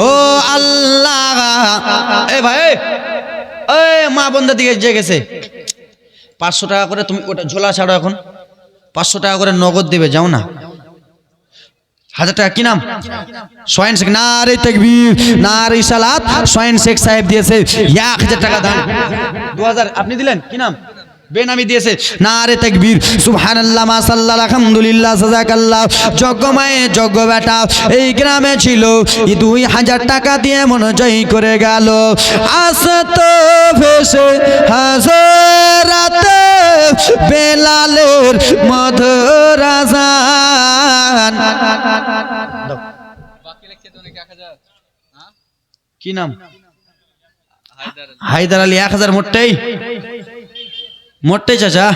A: ও আল্লাহ। এ ভাই, এই মা বোনদের দিকে যে গেছে 500 টাকা করে, তুমি ওটা ঝোলা ছাড়ো, এখন 500 টাকা করে নগদ দেবে, যাও না। 1,000 টাকা। কি নাম? সোয়েন শেখ। নারে তাকবীর, নারে সালাত। সোয়েন শেখ সাহেব দিয়েছে 1,000 টাকা দান। 2000 আপনি দিলেন? কি নাম? বেনামি দিয়েছে। নারে তাকবীর, সুবহানাল্লাহ, মাশাআল্লাহ, আলহামদুলিল্লাহ, জাযাকাল্লাহ। যোগ্য মায়ে যোগ্য বেটা এই গ্রামে ছিল, 2,000 টাকা দিয়ে মন জয় করে গেল। আসতো ভেসে হাজরাতে বেলালের মধুর আযান। বাকি লিখতে তো নাকি 1,000। কি নাম? হায়দার আলী। 1,000 মোটেই মোটে চাচা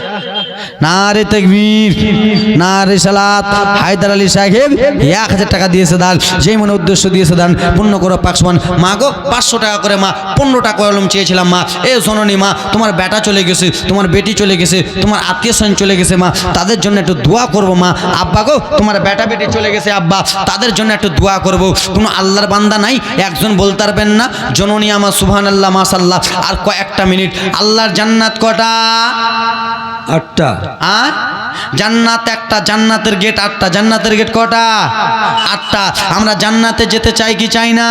A: নারে তাকবীর নারে সালাত হায়দার আলী সাহেব 1000 টাকা দিয়েছে দান যেই মনে উদ্দেশ্য দিয়েছে দান পূর্ণ করো পাক সুবহান মা গো 500 টাকা করে মা 15 টাকা কলম চেয়েছিলাম মা এ জননী মা তোমার বেটা চলে গেছে তোমার বেটি চলে গেছে তোমার আত্মীয়স্বজন চলে গেছে মা তাদের জন্য একটু দোয়া করব মা আব্বা গো তোমার বেটা বেটি চলে গেছে আব্বা তাদের জন্য একটু দোয়া করব কোনো আল্লাহর বান্দা নাই একজন বলতে পারবেন না জননী আমার সুবহানাল্লাহ মাশাআল্লাহ আর কয়েকটা মিনিট আল্লাহর জান্নাত কটা
B: 8টা
A: আর জান্নাত একটা জান্নাতের গেট 8টা জান্নাতের গেট কটা 8টা আমরা জান্নাতে যেতে চাই কি চাই না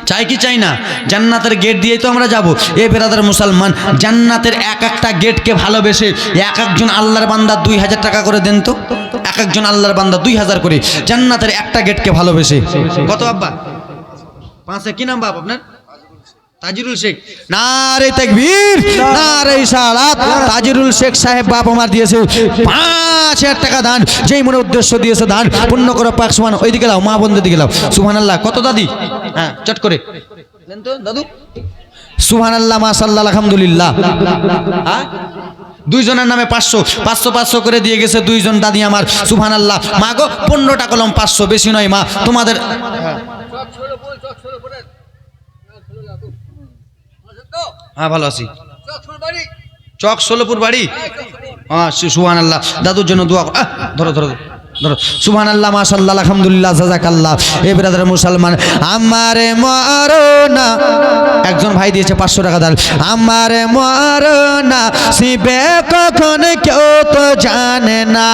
A: চাই কি চাই না জান্নাতের গেট দিয়েই তো আমরা যাব এ বেরাদার মুসলমান জান্নাতের এক একটা গেটকে ভালোবেসে এক একজন আল্লাহর বান্দা 2000 টাকা করে দেন তো এক একজন আল্লাহর বান্দা 2000 করে জান্নাতের একটা গেটকে ভালোবেসে কত আব্বা 5 কি নাম বাপ আপনার তাজিরুল শেখ নারে তাকবীর নারে সালাত তাজিরুল শেখ সাহেব বাপ আমার দিয়েছে 5000 টাকা দান যেই মনে উদ্দেশ্য দিয়েছে দান পূর্ণ করো পাক সুবহান ওইদিকে লাও মা বন্ধের দিকে লাও সুবহানাল্লাহ কত দাদি হ্যাঁ চট করে দেন তো দাদু সুবহানাল্লাহ মাশাআল্লাহ আলহামদুলিল্লাহ হ্যাঁ দুইজনের নামে 500 করে দিয়ে গেছে দুইজন দাদি আমার সুবহানাল্লাহ মা গো 15 টাকা কলম 500 বেশি নয় মা তোমাদের হ্যাঁ ভালো আছি চক ষোলপুর বাড়ি হ্যাঁ সুবহানাল্লাহ দাদুর জন্য দোয়া ধরো ধরো ধরো সুবহানাল্লাহ মাশাআল্লাহ আলহামদুলিল্লাহ জাযাকাল্লাহ এ ব্রাদার মুসলমান আমারে মরনা একজন ভাই দিয়েছে 500 টাকা দান আমারে মরনা সিবে কখন কেউ তো জানে না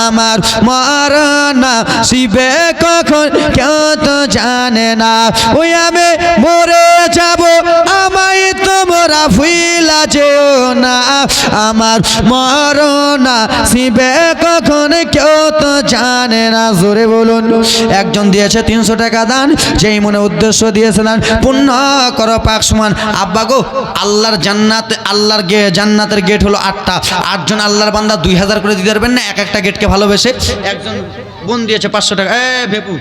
A: আমার মরনা সিবে কখন কেউ তো জানে না ওই আমি মরে যাব আমায় তোমরা ভুইলা যেও না আমার মরনা সিবে কখন কেউ তো জানে না জোরে বলুন একজন দিয়েছে 300 টাকা দান যেই মনে উদ্দেশ্য দিয়েছে দান পূর্ণ করো পাক সুবহান আব্বা গো আল্লাহর জান্নাত আল্লাহর জান্নাতের গেট হলো 8টা 8 জন আল্লাহর বান্দা 2000 করে দিতে পারবেন না এক একটা গেটকে ভালোবেসে একজন বোন দিয়েছে 500 টাকা এ ভেপু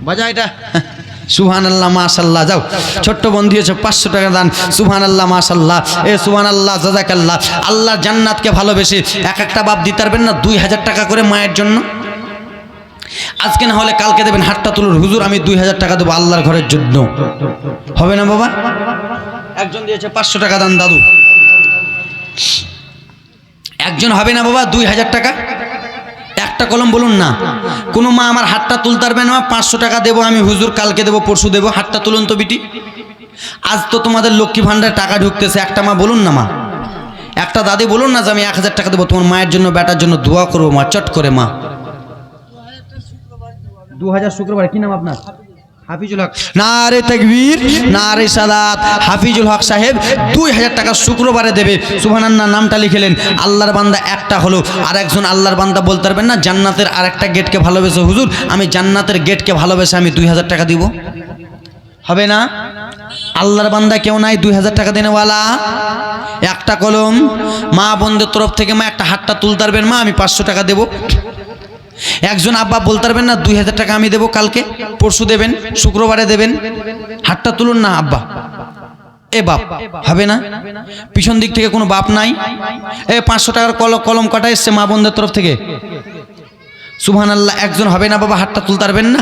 A: বাজা এটা সুবহানাল্লাহ মাশাআল্লাহ যাও ছোট্ট বোন দিয়েছে 500 টাকা দান সুবহানাল্লাহ মাশাআল্লাহ এ সুবহানাল্লাহ জাযাকাল্লাহ আল্লাহর জান্নাতকে ভালোবেসে এক একটা বাপ দিতে পারবেন না 2000 টাকা করে মায়ের জন্য আজকে না হলে কালকে দেবেন হাতটা তুলুন হুজুর আমি 2000 টাকা দেবো আল্লাহর ঘরের জন্য হবে না বাবা একজন দিয়েছে 500 টাকা দান দাদু একজন হবে না বাবা 2000 টাকা একটা কলম বলুন না কোনো মা আমার হাতটা তুলতে পারবে না 500 টাকা দেবো আমি হুজুর কালকে দেবো পরশু দেবো হাতটা তুলুন তো বিটি আজ তো তোমাদের লক্ষ্মী ভান্ডারে টাকা ঢুকতেছে একটা মা বলুন না মা একটা দাদি বলুন না যে আমি 1000 টাকা দেবো তোমার মায়ের জন্য বেটার জন্য দোয়া করবো মা চট করে মা 2000 শুক্রবার কি নাম আপনার হাফিজুল হক নারে তাকবীর নারে সালাত হাফিজুল হক সাহেব 2000 টাকা শুক্রবারে দেবে সুবহানাল্লাহ নামটা লিখলেন আল্লাহর বান্দা একটা হলো আর একজন আল্লাহর বান্দা বলতে পারবেন না জান্নাতের আরেকটা গেটকে ভালোবেসে হুজুর আমি জান্নাতের গেটকে ভালোবেসে আমি 2000 টাকা দিব হবে না আল্লাহর বান্দা কেউ নাই 2000 টাকা দেনেওয়ালা একটা কলম মা বন্ধুর তরফ থেকে মা একটা হাতটা তুলতে পারবেন মা আমি 500 টাকা দেব একজন আব্বা বলতে পারবেন না 2000 টাকা আমি দেবো কালকে পরশু দেবেন শুক্রবারে দেবেন হাতটা তুলুন না আব্বা এ বাপ হবে না পিছন দিক থেকে কোনো বাপ নাই এ 500 টাকার কলম কটা এসছে মা বোনদের তরফ থেকে সুবহানাল্লাহ একজন হবে না বাবা হাতটা তুলতে পারবেন না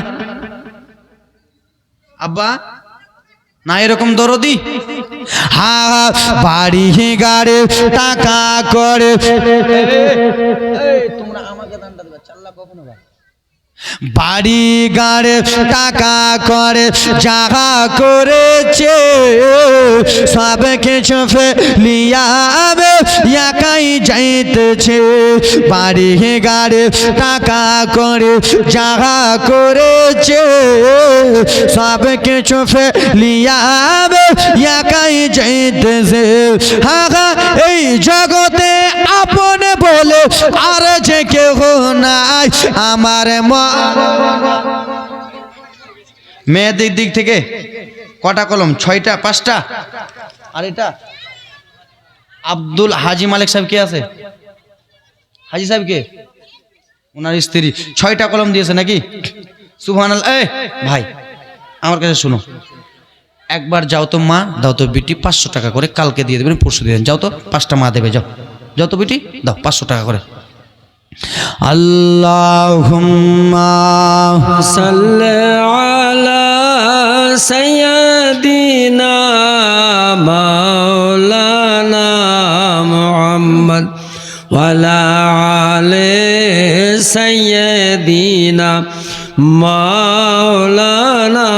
A: আব্বা না এরকম দরদি হা বাড়ি গাড়ে টাকা করে তোমরা আমাকে দানটা দেবে চাল্লা কখনো বা বাড়ি গাড়ে টাকা করে জাগা করেছে সব কিছু ফেলিয়াবে একাই যাইতেছে বাড়ি গাড়ে টাকা করে জাগা করেছে সব কিছু ফেলিয়াবে একাই যাইতেছে হা এই জগতে আপন বলে আর যে কেউ নাই আমার মেয়েদের দিক থেকে কটা কলম 6টা 5টা আর এটা আব্দুল হাজি মালিক সাহেব কে আছে হাজি সাহেব কে ওনার স্ত্রী 6টা কলম দিয়েছে নাকি সুবহানাল্লাহ এই ভাই আমার কাছে শুনো একবার যাও তো মা, দাও তো বিটি 500 টাকা করে, কালকে দিয়ে দেবেন, পরশু দিয়ে দেবেন, যাও তো 5টা মা দেবে, যাও যাও তো বিটি, দাও 500 টাকা করে। আল্লাহুম্মা
B: সাল্লি আলা সাইয়্যিদিনা মাওলানা মুহাম্মদ ওয়া আলা আলি সাইয়্যিদিনা মাওলানা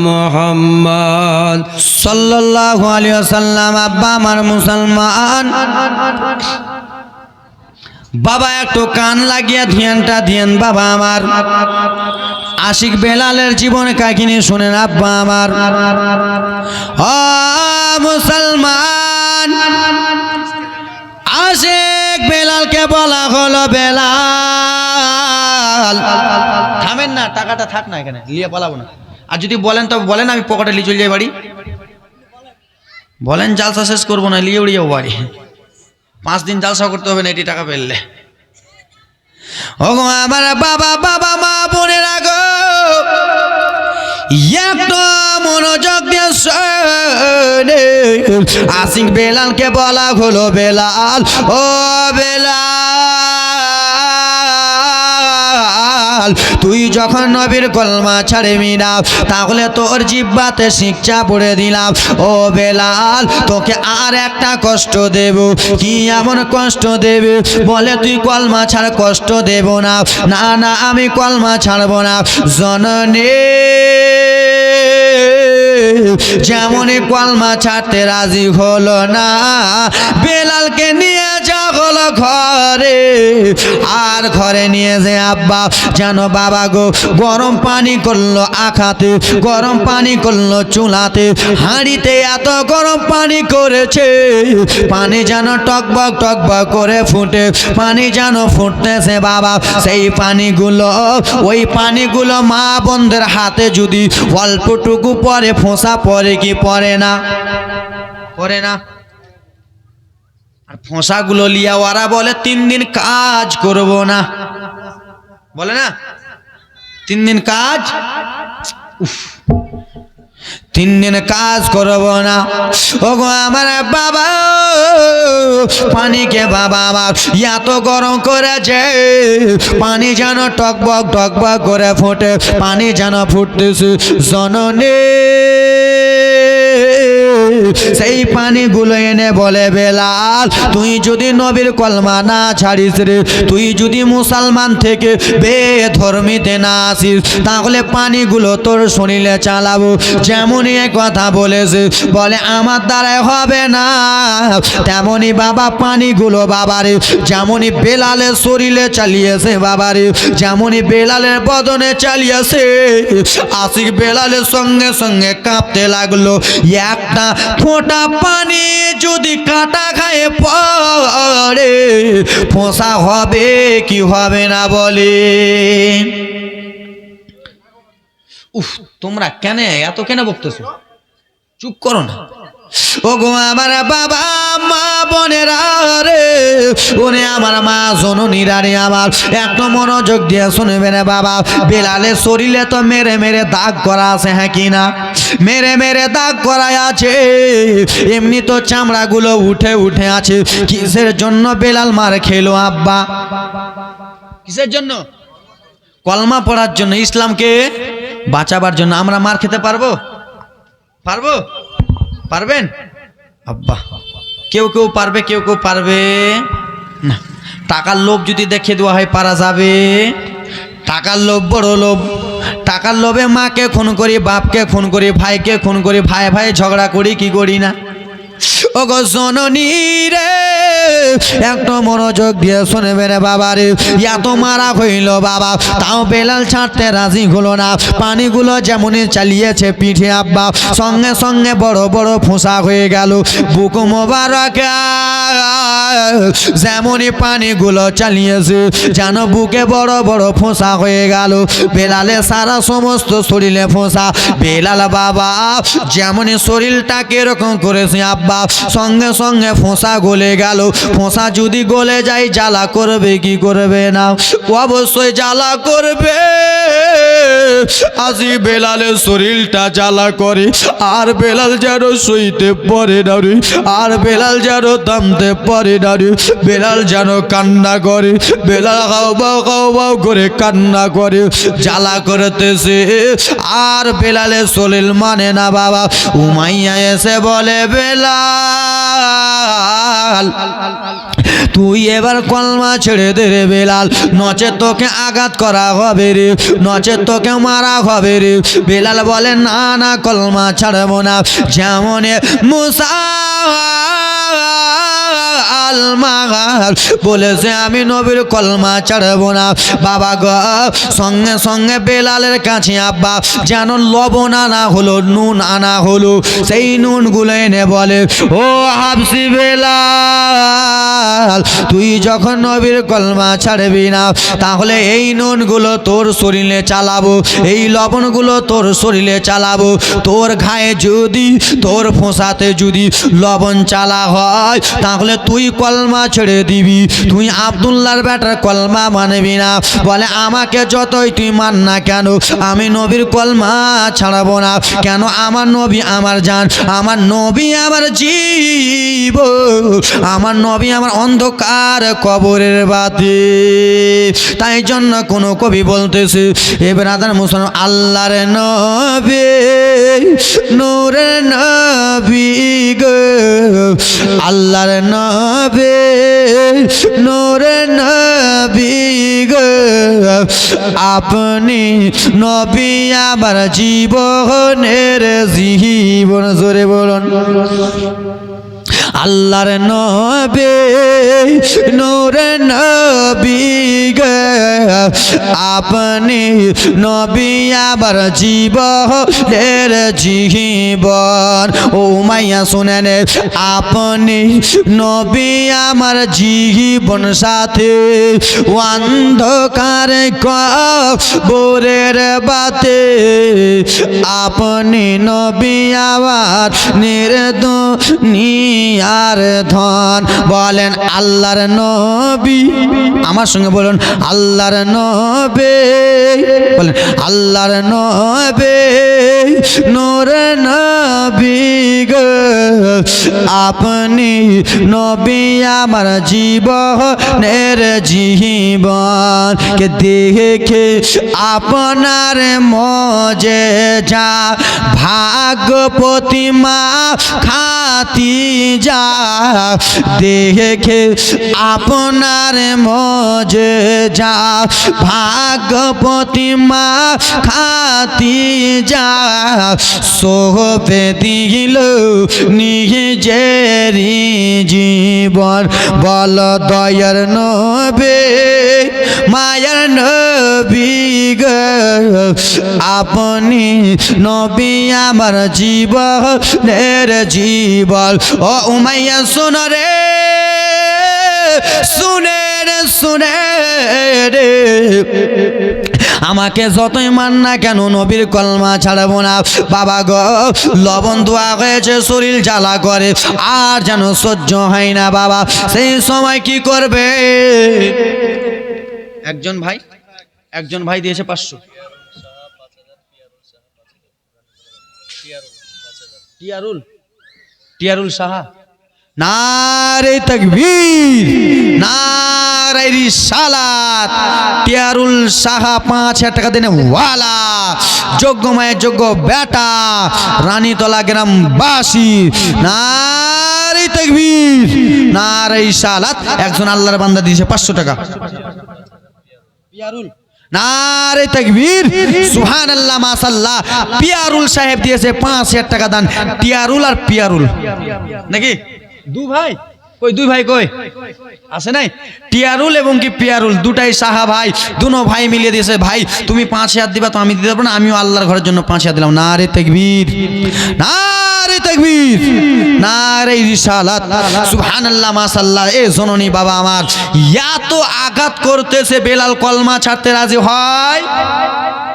B: মুহাম্মদ
A: সাল্লাল্লাহু আলাইহি ওয়াসাল্লাম। আব্বা আমার মুসলমান, বাবা একটু কান লাগিয়া ধ্যানটা ধ্যান বাবা আমার। আশিক বেলালের জীবন কাহিনী শুনেন আব্বা আমার। ও মুসলমান, আশিক বেলালকে বলা হলো বেলাল, থামেন না, টাকাটা থাক না এখানে, লিয়ে পালাবো না। আর যদি বলেন তবে বলেন, আমি পকেটে নিয়ে চলে যাই বাড়ি। বলেন জালসা শেষ করবো না, লিয়ে উড়িয়ে যাবো বাড়ি। 5 দিন জালসা করতে হবে না এটি টাকা পেলে। ও গো আমার বাবা, বাবা মা বোনেরা গো, একটু মনোযোগ দিয়ে শোনে। আশিক বেলালকে বলা হলো বেলাল, ও বেলাল, তুই যখন নবীর কলমা ছাড়বি না, তাহলে তোর জিহ্বাতে শিক্ষা পড়ে দিলাম। ও বেলাল, তোকে আর একটা কষ্ট দেব। কি এমন কষ্ট দেবে? বলে তুই কলমা ছাড়, কষ্ট দেব না। না না, আমি কলমা ছাড়বো না। জননী যেমনই কলমা ছাড়তে রাজি হলো না, বেলালকে নিয়ে যা হলো ঘরে। আর ঘরে নিয়ে যে আব্বা যেন বাবা গো গরম পানি করলো আখাতে, গরম পানি করলো চুলাতে, হাঁড়িতে এত গরম পানি করেছে, পানি যেন টকবক টকবক করে ফুটে, পানি যেন ফুটতেছে বাবা। সেই পানিগুলো, ওই পানিগুলো মা বোনদের হাতে যদি অল্পটুকু পরে, ফোঁসা পরে কি পরে না? পরে না। আর ফোঁসাগুলো লিয়া ওরা বলে 3 দিন কাজ করব না, বলে না 3 দিন কাজ, 3 দিন কাজ করব না। ও গো আমার বাবা, পানিকে বাবা আমার এত গরম করেছে, পানি যেন টকবক টকবক করে ফোটে, পানি যেন ফুটতেছে। জননী সেই পানিগুলো এনে বলে বেলাল, তুই যদি নবীর কলমা না ছাড়িস রে, তুই যদি মুসলমান থেকে বেধর্মীতে না আসিস, তাহলে পানিগুলো তোর শরীরে চালাবো। যেমনই এক কথা বলেছে, বলে আমার দ্বারাই হবে না, তেমনই বাবা পানিগুলো বাবারে যেমনই বেলালের শরীরে চালিয়েছে বাবারে, যেমনই বেলালের বদনে চালিয়েছে, আশিক বেলালের সঙ্গে সঙ্গে কাঁপতে লাগলো। একটা ফোঁটা পানি যদি কাটা খায় পড়ে, ফোঁসা হবে কি হবে না বলে? উফ, তোমরা কেন এত কেন বকতেছো? চুপ করো না। ও গো আমার বাবা মা বোনেরা রে, ওরে আমার মা জননীরা রে, আমার একটু মনোযোগ দিয়ে শুনবে না বাবা। বেলালের শরীরে তো মেরে মেরে দাগ করা আছে, হ্যাঁ কি না? মেরে মেরে দাগ করা আছে, এমনি তো চামড়াগুলো উঠে উঠে আছে। কিসের জন্য বেলাল মার খেলো আব্বা? কিসের জন্য? কলমা পড়ার জন্য, ইসলামকে বাঁচাবার জন্য। আমরা মার খেতে পারবো? পারবো? পারবেন আব্বা? কেউ কেউ পারবে, কেউ কেউ পারবে না। টাকার লোভ যদি দেখে দেওয়া হয় পারা যাবে? টাকার লোভ বড় লোভ। টাকার লোভে মাকে খুন করি, বাপকে খুন করি, ভাইকে খুন করি, ভাই ভাই ঝগড়া করি, কি করি না? ও গো জননী রে, একটু মনোযোগ দিয়ে শুনবে রে বাবা রে। এত মারা হইল বাবা, তাও বেলাল ছাড়তে রাজি হলো না। পানিগুলো যেমনই চালিয়েছে পিঠে আব্বা, সঙ্গে সঙ্গে বড় বড় ফোঁসা হয়ে গেল। বুক মোবারক যেমনই পানিগুলো চালিয়েছে, যেন বুকে বড় বড় ফোঁসা হয়ে গেল। বেলালে সারা সমস্ত শরীরে ফোঁসা। বেলাল বাবা যেমনই শরীরটাকে এরকম করেছে আব্বা, সঙ্গে সঙ্গে ফোঁসা গলে গেল। ফোঁসা যদি গলে যায় জ্বালা করবে কি করবে না? অবশ্যই জ্বালা করবে। আজি বেলালের শরীরটা জ্বালা করে আর বেলাল যেন সইতে পারে না রে, আর বেলাল যেন থামতে পারে না রে। বেলাল যেন কান্না করে, বেলাল হাও করে কান্না করে, জ্বালা করতেছে আর বেলালের শরীর মানে না বাবা। উমাইয়া এসে বলে বেলাল তুই এবার কলমা ছেড়ে দে রে বেলাল, নচে তোকে আঘাত করা হবে রে, নচে তোকে মারা হবে রে। বেলাল বলে না না কলমা ছাড়বো না, যেমন মুসা বলেছে আমি নবীর কলমা ছাড়বো না। বাবা গো সঙ্গে সঙ্গে বেলালের কাছে আব্বা যেন লবণ আনা হলো, নুন আনা হলো, সেই নুনগুলো এনে বলে ও হাবসি বেলাল তুই যখন নবীর কলমা ছাড়বি না তাহলে এই নুনগুলো তোর শরীরে চালাবো, এই লবণগুলো তোর শরীরে চালাবো। তোর ঘায়ে যদি, তোর ফোঁসাতে যদি লবণ চালা হয় তাহলে তুই কলমা ছেড়ে দিবি, তুই আব্দুল্লাহর বেটার কলমা মানবি না। বলে আমাকে যতই তুই মান না কেন আমি নবীর কলমা ছাড়াবো না। কেন? আমার নবী আমার জান, আমার নবী আমার জীব, আমার নবী আমার অন্ধকার কবরের বাতি। তাই জন্য কোন কবি বলতেছে এ ব্রাদার মুসলমান আল্লাহর নবী নূরের নবী গো, আল্লাহর নবী নূরের নবী গো, আপনি নবী আমার জীবনের জীবন। জোরে বলুন আল্লাহর নবী নূরে নবী গে, আপনি নবী আবার জীবনের জীবন। ও মাইয়া শুনেন আপনি নবী আমার জীবন সাথে, অন্ধকার কবরের বাতে আপনি নবী আমার নির্দুনিয়ার ধন। বলেন আল্লাহর নবী, আমার সঙ্গে বলুন আল্লাহর নবী, বলেন আল্লাহর নবী নূরে নবী গো, আপনি নবী আমার জীবনের জীবন। কে দেখে আপনার মজে যা ভাগ্যপতি মা খাতি যা, দেখে আপনার মজে যা ভাগ্যপতি মা খাতি যা, সোহবে দিল নিজেরি জীবন। বল দয়ার নবী মায়ার নবী গো, আপনি নবী আমার জীবনের জীবন। ও উমাইয়া শোনো রে, শুনে রে, শুনে রে, আমাকে যতই মান না কেন নবীর কলমা ছাড়বো না। বাবা গো লবণ দোয়া হয়েছে, শরীর জ্বালা করে আর যেন সহ্য হয় না বাবা। সেই সময় কি করবে? একজন ভাই দিয়েছে 500। টিয়ারুল সাহা। নারে তাকবীর, নারে রিসালাত। টিয়ারুল সাহা 5000 টাকা দেনে ওয়ালা, যোগ্য মায়ের যোগ্য বেটা, রানীতলা গ্রাম বাসী। নারে তাকবীর, নারে রিসালাত। একজন আল্লাহর বান্দা দিয়েছে 500 টাকা। টিয়ারুল নারে তাকবীর, সুবহানাল্লাহ, মাশাআল্লাহ। পিয়ারুল সাহেব দিয়েছে 5000 টাকা দান। টিয়ারুল আর পিয়ারুল নাকি দু ভাই? কই দুই ভাই কই আছে নাই? টিয়ারুল এবং কি পিয়ারুল দুটাই সাহা ভাই, দুনো ভাই মিলিয়ে দিয়েছে। ভাই তুমি 5000 দিবা তো আমি দিতে পারবো না, আমিও আল্লাহর ঘরের জন্য 5000 দিলাম। নারে তাকবীর, নারে তাকবীর, নারে রিসালাত, সুবহানাল্লাহ, মাশাআল্লাহ। এ জননী বাবা আমার এত আঘাত করতেছে, বেলাল কলমা ছাড়তে রাজি হয়,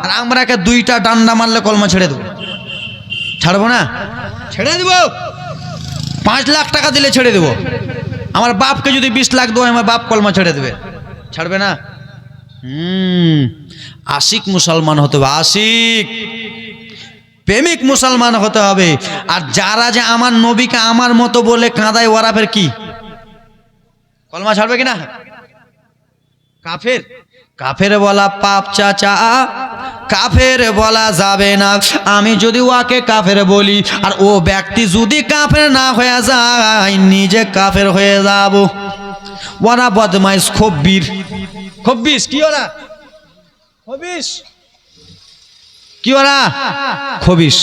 A: আর আমরাকে দুইটা ডান্ডা মারলে কলমা ছেড়ে দেবো? ছাড়বো না, ছেড়ে দেবো। 5 লাখ টাকা দিলে ছেড়ে দেবো। আমার বাপকে যদি 20 লাখ দেবো আমার বাপ কলমা ছেড়ে দেবে, ছাড়বে না? আশিক মুসলমান হতে হবে, আশিক প্রেমিক মুসলমান হতে হবে। আর যারা যে আমার নবীকে আমার মতো বলে কাঁদায়, ওরা ফের কি কলমা ছাড়বে কিনা? কাফের। কাফের বলা পাপ চাচা, কাফের বলা যাবে না। আমি যদি ওকে কাফের বলি আর ও ব্যক্তি যদি কাফের না হয়ে যায়, নিজে কাফের হয়ে যাব। ওরা বদমাইশ, খব্বির। খব্বিশ কি ওরা? খবিশ কি ওরা? খবিশ।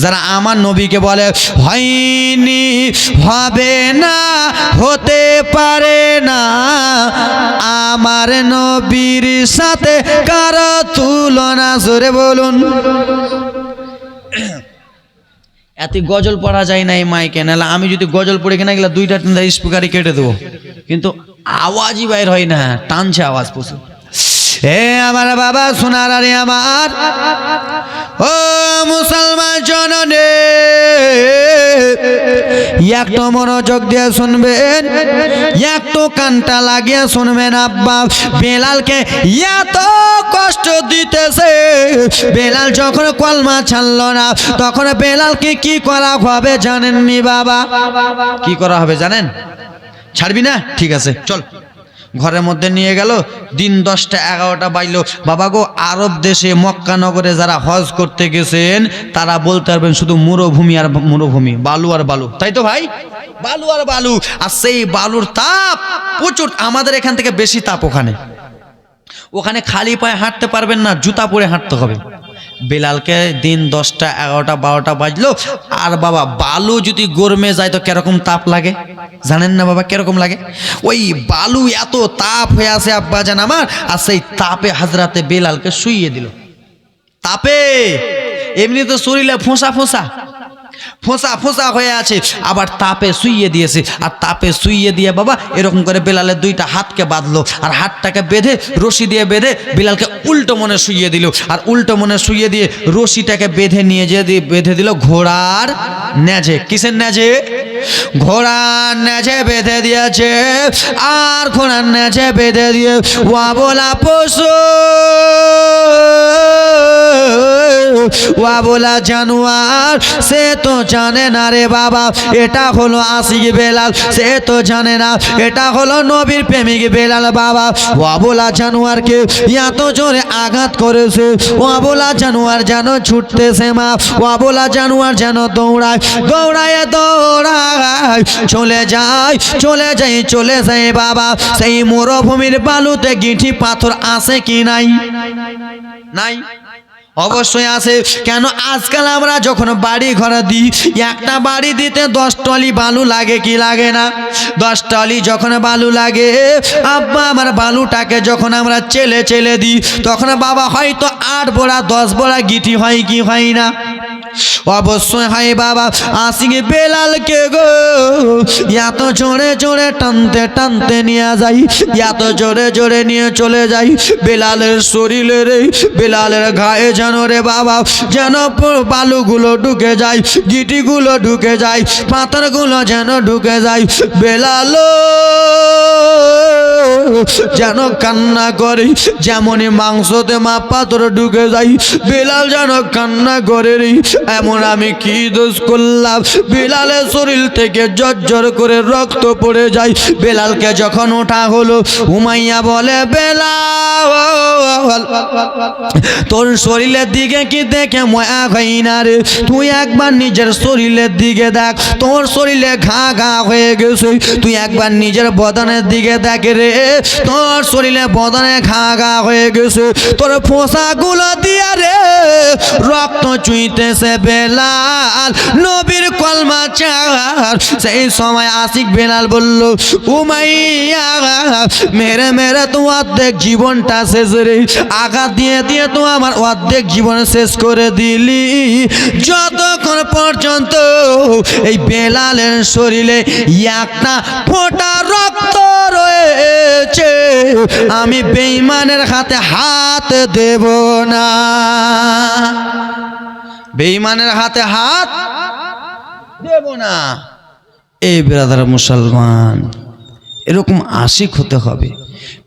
A: যারা আমার নবীকে বলে হয়নি, হবে না, হতে পারে না, আমার নবীর সাথে কারো তুলনা, জোরে বলুন। এত গজল পড়া যায় না এই মাইকে, নাহলে আমি যদি গজল পড়ে কিনা গেলে 2টা 3টা স্পিকারই কেটে দেবো, কিন্তু আওয়াজই বাইর হয় না, টানছে আওয়াজ প্রচুর। হে আমার বাবা সোনার আরে আমার, ও মুসলমান জননে, একটু মনোযোগ দিয়ে শুনবেন, একটু কানটা লাগিয়ে শুনবেন। আব্বা বেলালকে এত কষ্ট দিতেছে, বেলাল যখন কলমা ছাড়লো না, তখন বেলালকে কি করা হবে জানেননি বাবা? কি করা হবে জানেন? ছাড়বি না? ঠিক আছে চল। ঘরের মধ্যে নিয়ে গেল, দিন 10টা 11টা বাজলো। বাবা গো, আরব দেশে মক্কা নগরে যারা হজ করতে গেছেন তারা বলতে পারবেন শুধু মরুভূমি আর মরুভূমি, বালু আর বালু, তাই তো ভাই? বালু আর বালু। আর সেই বালুর তাপ প্রচুর, আমাদের এখান থেকে বেশি তাপ ওখানে। ওখানে খালি পায়ে হাঁটতে পারবেন না, জুতা পরে হাঁটতে হবে। বেলালকে দিন 10টা 11টা 12টা বাজলো, আর বাবা বালু যদি গরমে যায় তো কিরকম তাপ লাগে জানেন না বাবা? কিরকম লাগে? ওই বালু এত তাপ হয়ে আছে আব্বা জান আমার, আর সেই তাপে হাজরাতে বেলালকে শুইয়ে দিল। তাপে এমনি তো শরীরে ফোঁসা ফোঁসা ফোঁসা ফোঁসা হয়ে আছে, আবার তাপে শুইয়ে দিয়েছে। আর তাপে শুইয়ে দিয়ে বাবা এরকম করে বেলালের 2টা হাতকে বাঁধলো, আর হাতটাকে বেঁধে রশি দিয়ে বেঁধে বেলালকে উল্টো মনে শুইয়ে দিল। আর উল্টো মনে শুইয়ে দিয়ে রশিটাকে বেঁধে নিয়ে যেয়ে বেঁধে দিল ঘোড়ার নেজে। কিসের নেজে? ঘোড়ার নেজে বেঁধে দিয়েছে। আর ঘোড়ার নেজে বেঁধে দিয়ে ওয়া বলা পশু, ওয়া বলা জানোয়ার, সে তো জানে না রে বাবা এটা হলো আশিক বেলাল, সে তো জানে না এটা হলো নবীর প্রেমিক বেলাল বাবা। ওয়া বলা জানোয়ারকে এত জোরে আঘাত করেছে, ওয়া বলা জানোয়ার যেন ছুটতেছে মা, ওয়া বলা জানোয়ার যেন দৌড়ায় দৌড়ায় দৌড়ায়, চলে যায় চলে যায় চলে যায় বাবা সেই মরুভূমির বালুতে। গিঠি পাথর আছে কি নাই? নাই, অবশ্যই আছে। কেন? আজকাল আমরা যখন বাড়ি ঘর দিই, একটা বাড়ি দিতে 10 টলি বালু লাগে কি লাগে না? 10 টলি যখন বালু লাগে আব্বা আমার, বালুটাকে যখন আমরা চেলে চেলে দিই তখন বাবা হয়তো 8 বোড়া 10 বোড়া গিটি হয় কি হয় না? অবশ্যই হয় বাবা। আশিক বেলালকে গো এত জোরে জোরে টানতে টানতে নিয়ে যাই, এত জোরে জোরে নিয়ে চলে যাই বেলালের শরীরে রে, বেলালের গায়ে যেন রে বাবা যেন বালুগুলো ঢুকে যায়, গিটিগুলো ঢুকে যায়, পাথরগুলো যেন ঢুকে যায়। বেলাল যেন কান্না করে, যেমনই মাংসতে মা পাথর ঢুকে যায়, বেলাল যেন কান্না করে রে। এমন আমি কি দোষ করলাম? বেলালের শরীর থেকে ঝরঝর করে রক্ত পড়ে যায়। বেলালকে যখন ওঠা হলো, উমাইয়া বলে বেলাল তোর শরীরের দিকে কি দেখে ময়া হয় না রে? তুই একবার নিজের শরীরের দিকে দেখ, তোর শরীরে ঘা ঘা হয়ে গেছে। তুই একবার নিজের বদনের দিকে দেখ রে, তোর শরীরে বদনে ঘা ঘা হয়ে গেছে। তোর ফোঁসাগুলো দিয়া রে রক্ত চুইতেছে বেলাল, নবীর কলমা চার। সেই সময় আশিক বেলাল বলল উমাইয়া মেরে মেরে তো অর্ধেক জীবনটা শেষ রে, আঘাত দিয়ে দিয়ে তো আমার অর্ধেক জীবন শেষ করে দিলি। যতক্ষণ পর্যন্ত এই বেলালের শরীরে একটা ফোঁটা রক্ত রয়েছে আমি বেঈমানের হাতে হাত দেব না, বেঈমানের হাতে হাত দেব না। এই ব্রাদার মুসলমান, এরকম আশিক হতে হবে,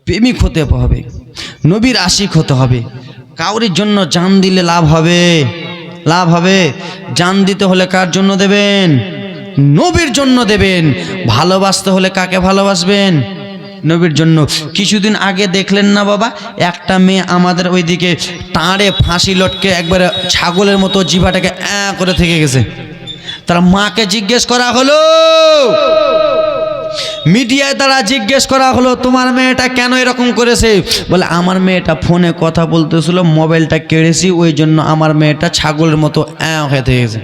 A: প্রেমিক হতে হবে। নবীর আশিক হতে হবে। কাউরির জন্য জান দিলে লাভ হবে, লাভ হবে। জান দিতে হলে কার জন্য দেবেন? নবীর জন্য দেবেন। ভালোবাসতে হলে কাকে ভালোবাসবেন? নবীর জন্য। কিছুদিন আগে দেখলেন না বাবা, একটা মেয়ে আমাদের ওইদিকে টাঁড়ে ফাঁসি লটকে একবারে ছাগলের মতো জিভাটাকে করে থেকে গেছে। তার মাকে জিজ্ঞেস করা হলো, মিডিয়ায় দ্বারা জিজ্ঞেস করা হলো, তোমার মেয়েটা কেন এরকম করেছে? বলে আমার মেয়েটা ফোনে কথা বলতেছিল, মোবাইলটা কেড়েছি, ওই জন্য আমার মেয়েটা ছাগলের মতো হয়ে থেকে গেছে।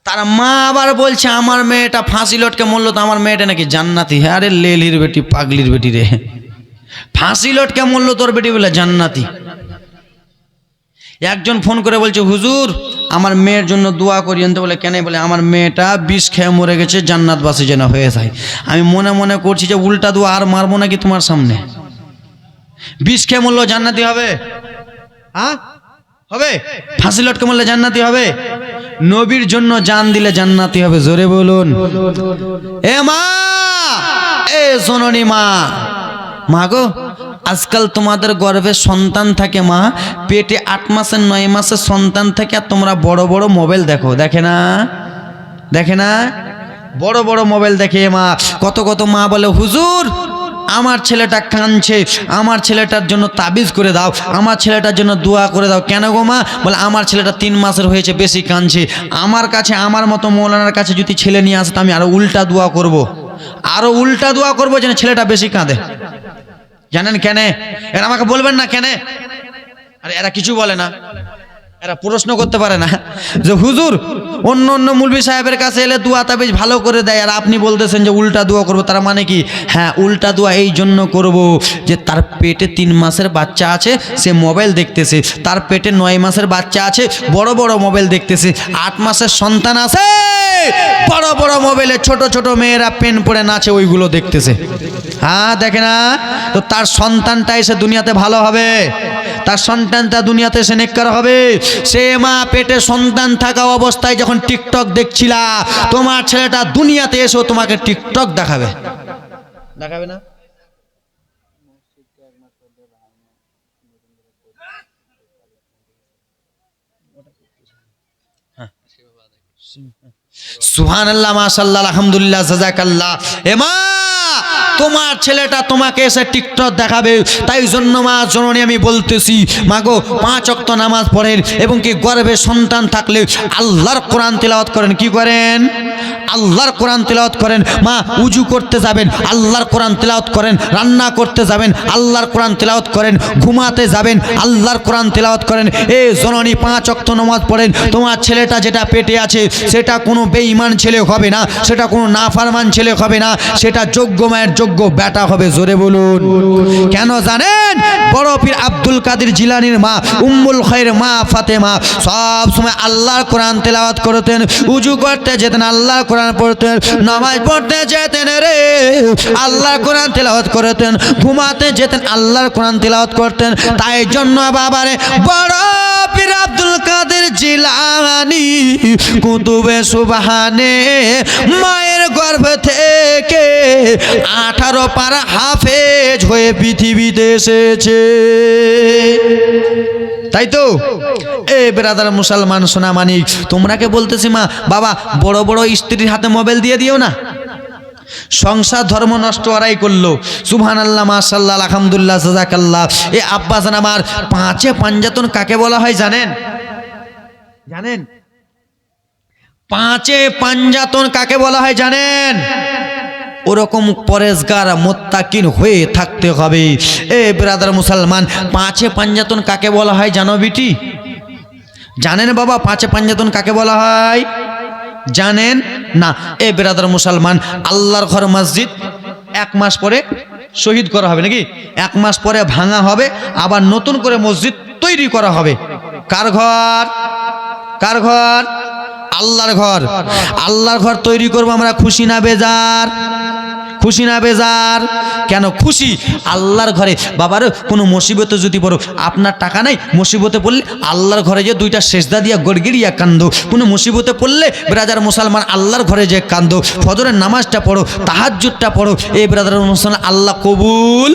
A: তার মা আবার বলছে আমার মেয়েটা ফাঁসি লটকে মরলো, তো আমার মেয়েটা নাকি জান্নাতি। হ্যাঁ রে লেলির বেটি, পাগলির বেটি রে, ফাঁসি লটকে মরলো তোর বেটি বলে জান্নাতি। একজন ফোন করে বলছে হুজুর আমার মেয়ের জন্য দোয়া করিয়েন। তো বলে কেন? বলে আমার মেয়েটা বিষ খেয়ে মরে গেছে, জান্নাতবাসী যেন হয়ে যায়। আমি মনে মনে করছি যে উল্টা দোয়া আর মারবো নাকি তোমার সামনে। বিষ খেয়ে মরলো জান্নাতি হবে? হ্যাঁ হবে? ফাঁসি লটকে মরলে জান্নাতি হবে? নবীর জন্য জান দিলে জান্নাতি হবে। জোরে বলুন। এ মা, এ সোননি মা, মা গো, আজকাল তোমাদের গর্ভে সন্তান থাকে মা, পেটে 8 মাসের 9 মাসের সন্তান থাকে, আর তোমরা বড় বড় মোবাইল দেখো। দেখে না? দেখে না? বড় বড় মোবাইল দেখে মা। কত কত মা বলে হুজুর আমার ছেলেটা কাঁদছে, আমার ছেলেটার জন্য তাবিজ করে দাও, আমার ছেলেটার জন্য দোয়া করে দাও। কেন গো মা? বলে আমার ছেলেটা 3 মাসের হয়েছে, বেশি কাঁদছে। আমার কাছে, আমার মতো মৌলানার কাছে যদি ছেলে নিয়ে আসে, আমি আরো উল্টা দোয়া করব, আরো উল্টা দোয়া করবো যেন ছেলেটা বেশি কাঁদে। জানেন কেন? এরা আমাকে বলবেন না কেন? আরে এরা কিছু বলে না, এরা প্রশ্ন করতে পারে না যে হুজুর অন্য অন্য মুলবি সাহেবের কাছে এলে দোয়া তাবিজ ভালো করে দেয়, আর আপনি বলতেছেন যে উল্টা দোয়া করবো। তার মানে কি? হ্যাঁ, উল্টা দোয়া এই জন্য করব যে তার পেটে 3 মাসের বাচ্চা আছে, সে মোবাইল দেখতেছে। তার পেটে 9 মাসের বাচ্চা আছে, বড় বড় মোবাইল দেখতেছে। 8 মাসের সন্তান আছে, বড় বড় মোবাইলে ছোট ছোট মেয়েরা পেন পরে নাচে, ওইগুলো দেখতেছে। হ্যাঁ দেখে না? তো তার সন্তানটা এসে দুনিয়াতে ভালো হবে, তার সন্তানটা দুনিয়াতে এসে নেককার হবে। সে মা পেটে সন্তান থাকা অবস্থায় যখন টিকটক দেখছিলা, তোমার ছেলেটা দুনিয়াতে এসেও তোমাকে টিকটক দেখাবে, দেখাবে না? সুবহানাল্লাহ, মাশাআল্লাহ, আলহামদুলিল্লাহ, জাযাকাল্লাহ। এ মা, তোমার ছেলেটা তোমাকে এসে টিকটক দেখাবে। তাই জন্য মা জননী আমি বলতেছি, মা গো 5 ওয়াক্ত নামাজ পড়েন, এবং কি গর্ভে সন্তান থাকলে আল্লাহর কোরআন তিলাওয়াত করেন। কি করেন? আল্লাহর কোরআন তিলাওয়াত করেন। মা উজু করতে যাবেন, আল্লাহর কোরআন তিলাওয়াত করেন। রান্না করতে যাবেন, আল্লাহর কোরআন তিলাওয়াত করেন। ঘুমাতে যাবেন, আল্লাহর কোরআন তিলাওয়াত করেন। এ জননী 5 ওয়াক্ত নামাজ পড়েন। তোমার ছেলেটা যেটা পেটে আছে সেটা কোনো বেঈমান ছেলে হবে না, সেটা কোনো নাফরমান ছেলে হবে না, সেটা যোগ্য মায়ের যোগ্য বেটা হবে। জোরে বলুন। কেন জানেন? বড় পীর আব্দুল কাদের জিলানীর মা উম্মুল খায়র মা ফাতেমা সব সময় আল্লাহর কোরআন তেলাওয়াত করতেন। উজু করতে যেতেন, আল্লাহর কোরআন পড়তেন। নামাজ পড়তে যেতেন রে, আল্লাহর কোরআন তেলাওয়াত করতেন। ঘুমাতে যেতেন, আল্লাহর কোরআন তেলাওয়াত করতেন। তাই জন্য বাবারে বড় পীর আব্দুল কাদের জিলানী কুতুবে সুবহানে মায়ের গর্ভ থেকে 18 পারা হাফেজ হয়ে পৃথিবীতে এসেছে। তাই তো এ ব্রাদার মুসলমান সোনা মানিক, তোমরাকে বলতেছি মা বাবা, বড় বড় স্ত্রীর হাতে মোবাইল দিয়ে দিও না। সংসার ধর্ম নষ্ট ওরাই করলো। সুবহানাল্লাহ, মাশাআল্লাহ, আলহামদুলিল্লাহ, জাযাকাল্লাহ। এ আব্বাজান আমার, 5 পাঞ্জাতন কাকে বলা হয় জানেন? জানেন? 5 পাঞ্জাতন কাকে বলা হয় জানেন? ওরকম পরেজগার মুত্তাকিন হয়ে থাকতে হবে। এ ব্রাদার মুসলমান, 5 পাঞ্জাতন কাকে বলা হয় জানো বিটি? জানেন বাবা 5 পাঞ্জাতন কাকে বলা হয়? জানেন না? এ ব্রাদার মুসলমান, আল্লাহর ঘর মসজিদ 1 মাস পরে শহীদ করা হবে নাকি? 1 মাস পরে ভাঙা হবে, আবার নতুন করে মসজিদ তৈরি করা হবে। কার ঘর? কার ঘর? আল্লাহর ঘর। আল্লাহর ঘর তৈরি করবো আমরা, খুশি না বেজার? খুশি না বেজার? কেন খুশি? আল্লাহর ঘরে বাবার কোনো মুসিবতে যদি পড়ো, আপনার টাকা নাই, মুসিবতে পড়লে আল্লাহর ঘরে যে 2টা সেজদা দিয়া গড়গড়িয়া কান্দো। কোনো মুসিবতে পড়লে ব্রাদার মুসলমান আল্লাহর ঘরে যে কান্দো। ফজরের নামাজটা পড়ো, তাহাজ্জুদটা পড়ো। এই ব্রাদার মুসলমান আল্লাহ কবুল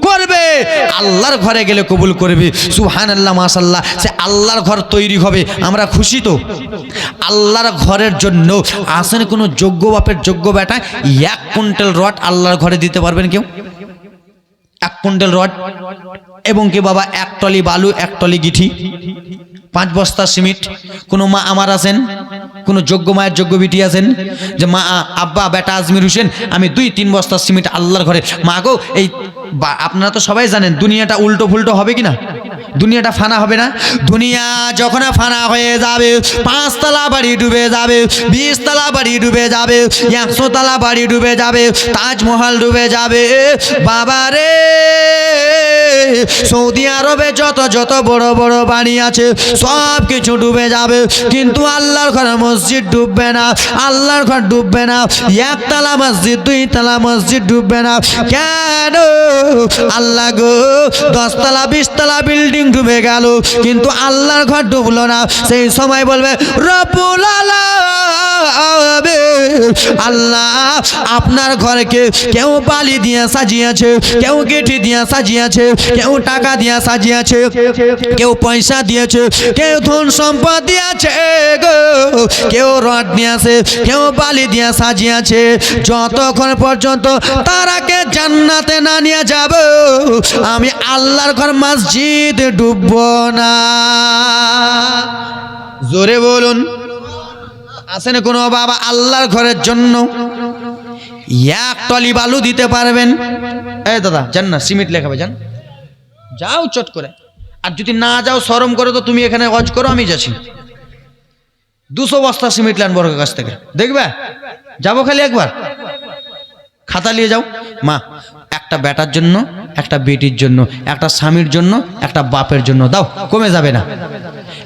A: করবে। আল্লাহর ঘরে গেলে কবুল করবে। সুবহানাল্লাহ, মাশাআল্লাহ। সে আল্লাহর ঘর তৈরি হবে, আমরা খুশি তো। আল্লাহর ঘরের জন্য আসেন কোনো যোগ্য বাপের যোগ্য বেটা 1 কুইন্টাল রড আল্লাহর ঘরে দিতে পারবেন কেউ? 1 কুইন্টাল রড এবং কি বাবা 1 টলি বালু, 1 টলি গিঠি, 5 বস্তা সিমেন্ট। কোনো মা আমার আছেন, কোনো যোগ্য মায়ের যোগ্য বিটি আছেন যে মা, আব্বা, বেটা আজমির হোসেন, আমি 2-3 বস্তা সিমেন্ট আল্লাহর ঘরে। মা গো, এই আপনারা তো সবাই জানেন দুনিয়াটা উল্টো ফুল্টো হবে কি না? দুনিয়াটা ফানা হবে না? দুনিয়া যখন ফানা হয়ে যাবে, 5 তলা বাড়ি ডুবে যাবে, 20 তলা বাড়ি ডুবে যাবে, 100 তলা বাড়ি ডুবে যাবে, তাজমহল ডুবে যাবে বাবা রে। সৌদি আরবে যত যত বড় বড় বাড়ি আছে সব কিছু ডুবে যাবে, কিন্তু আল্লাহর ঘর মসজিদ ডুববে না, আল্লাহর ঘর ডুববে না। 1 তলা মসজিদ, 2 তলা মসজিদ ডুববে না কেন? আল্লাহ গো, 10 তলা 20 তলা বিল্ডিং ডুবে গেল, কিন্তু আল্লাহর ঘর ডুবলো না। সেই সময় বলবে রব্বুল আলামিন, আল্লাহ আপনার ঘরকে কেউ বালি দিয়ে সাজিয়েছে, কেউ গেটি দিয়ে সাজিয়েছে, কেউ টাকা দিয়ে সাজিয়েছে, কেউ পয়সা দিয়েছে, কেউ ধন সম্পদ দিয়েছে গো, কেউ রড দিয়েছে, কেউ বালি দিয়ে সাজিয়েছে। যতক্ষণ পর্যন্ত তারাকে জান্নাতে না নিয়ে যাব, আমি আল্লাহর ঘর মসজিদ ডুবব না। জোরে বলুন। আসেন কোনো বাবা আল্লাহর ঘরের জন্য 1 টলি বালু দিতে পারবেন? এই দাদা যান না, সিমেন্ট লেখাবে, যান, যাও চট করে। আর যদি না যাও শরম করো তো তুমি এখানে ওয়াজ করো, আমি যাচ্ছি। 200 বস্তা সিমেন্ট লান বড় কাছ থেকে, দেখবে? যাবো খালি একবার, খাতা নিয়ে যাও। মা, একটা বেটার জন্য, একটা বেটির জন্য, একটা স্বামীর জন্য, একটা বাপের জন্য দাও, কমে যাবে না।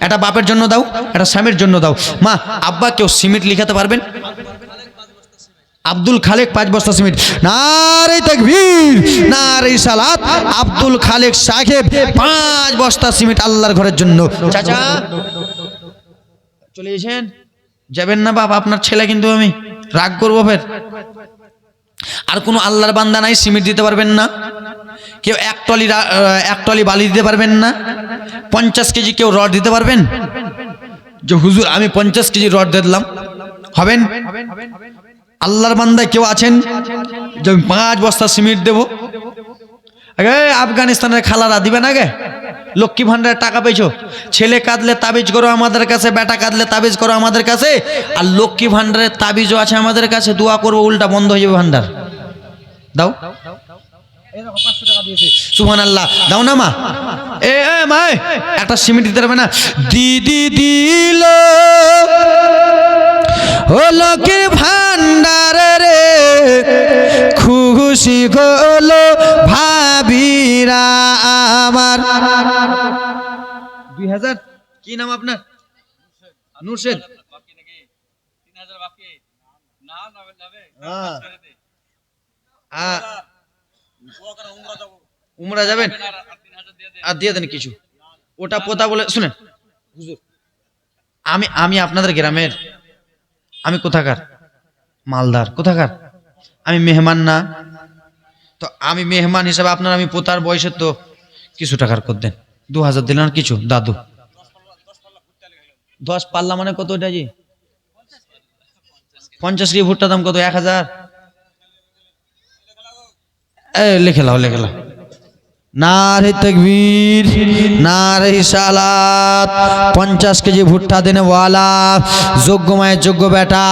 A: একটা বাপের জন্য দাও, একটা স্বামীর জন্য দাও। মা, আব্বা কেউ সিমেন্ট লিখাতে পারবেন? আব্দুল খালেক 5 বস্তা সিমেন্ট। নারে তাকবীর, নারে সালাত। আব্দুল খালেক সাহেব 5 বস্তা সিমেন্ট আল্লাহর ঘরের জন্য। চাচা চলে এসেন, যাবেন না বাপ, আপনার ছেলে কিন্তু আমি রাগ করবো ফের। আর কোনো আল্লাহর বান্দা নাই সিমেন্ট দিতে পারবেন না? কেউ 1 টলি বালি দিতে পারবেন না? 50 কেজি কেউ রড দিতে পারবেন? যে হুজুর আমি 50 কেজি রড দিলাম, হবেন? আল্লাহর বান্দা কেউ আছেন যে 5 বস্তা সিমেন্ট দেবো? আগে আফগানিস্তানের খালারা দিবে না? গে লক্ষ্মী ভান্ডারের টাকা পেয়েছো, ছেলে কাঁদলে তাবিজ করো আমাদের কাছে, বেটা কাঁদলে তাবিজ করো আমাদের কাছে, আর লক্ষ্মী ভান্ডারের তাবিজও আছে আমাদের কাছে। দোয়া করবো উল্টা বন্ধ হয়ে যাবে ভান্ডার। দাও, সুবহানাল্লাহ, দাও না মা। এ মা, একটা সিমেন্ট দিতে পারবে না? দিদি দিল ও লক্ষ্মীর ভান্ডার রে, খুশি হলো ভাবিরা আমার। 2000 কি নাম আপনার? নুরশেদ। উমরা যাবেন? আর দিয়ে দেন কিছু, ওটা পোতা বলে। শুনেন হুজুর, আমি আপনাদের গ্রামের, আমি কোথাকার? মালদার। কোথাকার? আমি মেহমান না তো, আমি মেহমান হিসাবে আপনার আমি পোতার বয়সে তো কিছু টাকার কর দেন। 2000 দিলেন আর কিছু? দাদু 10 পাল্লা মানে কত এটা জি? 50 কেজি ভুট্টা দাম কত? 1000। লিখে লাও, লিখে লাও। নারে তাকবীর, নারে সালাত। 50 কেজি ভুট্টা দেনে ওয়ালা, যোগ্য মায়ের যোগ্য বেটা।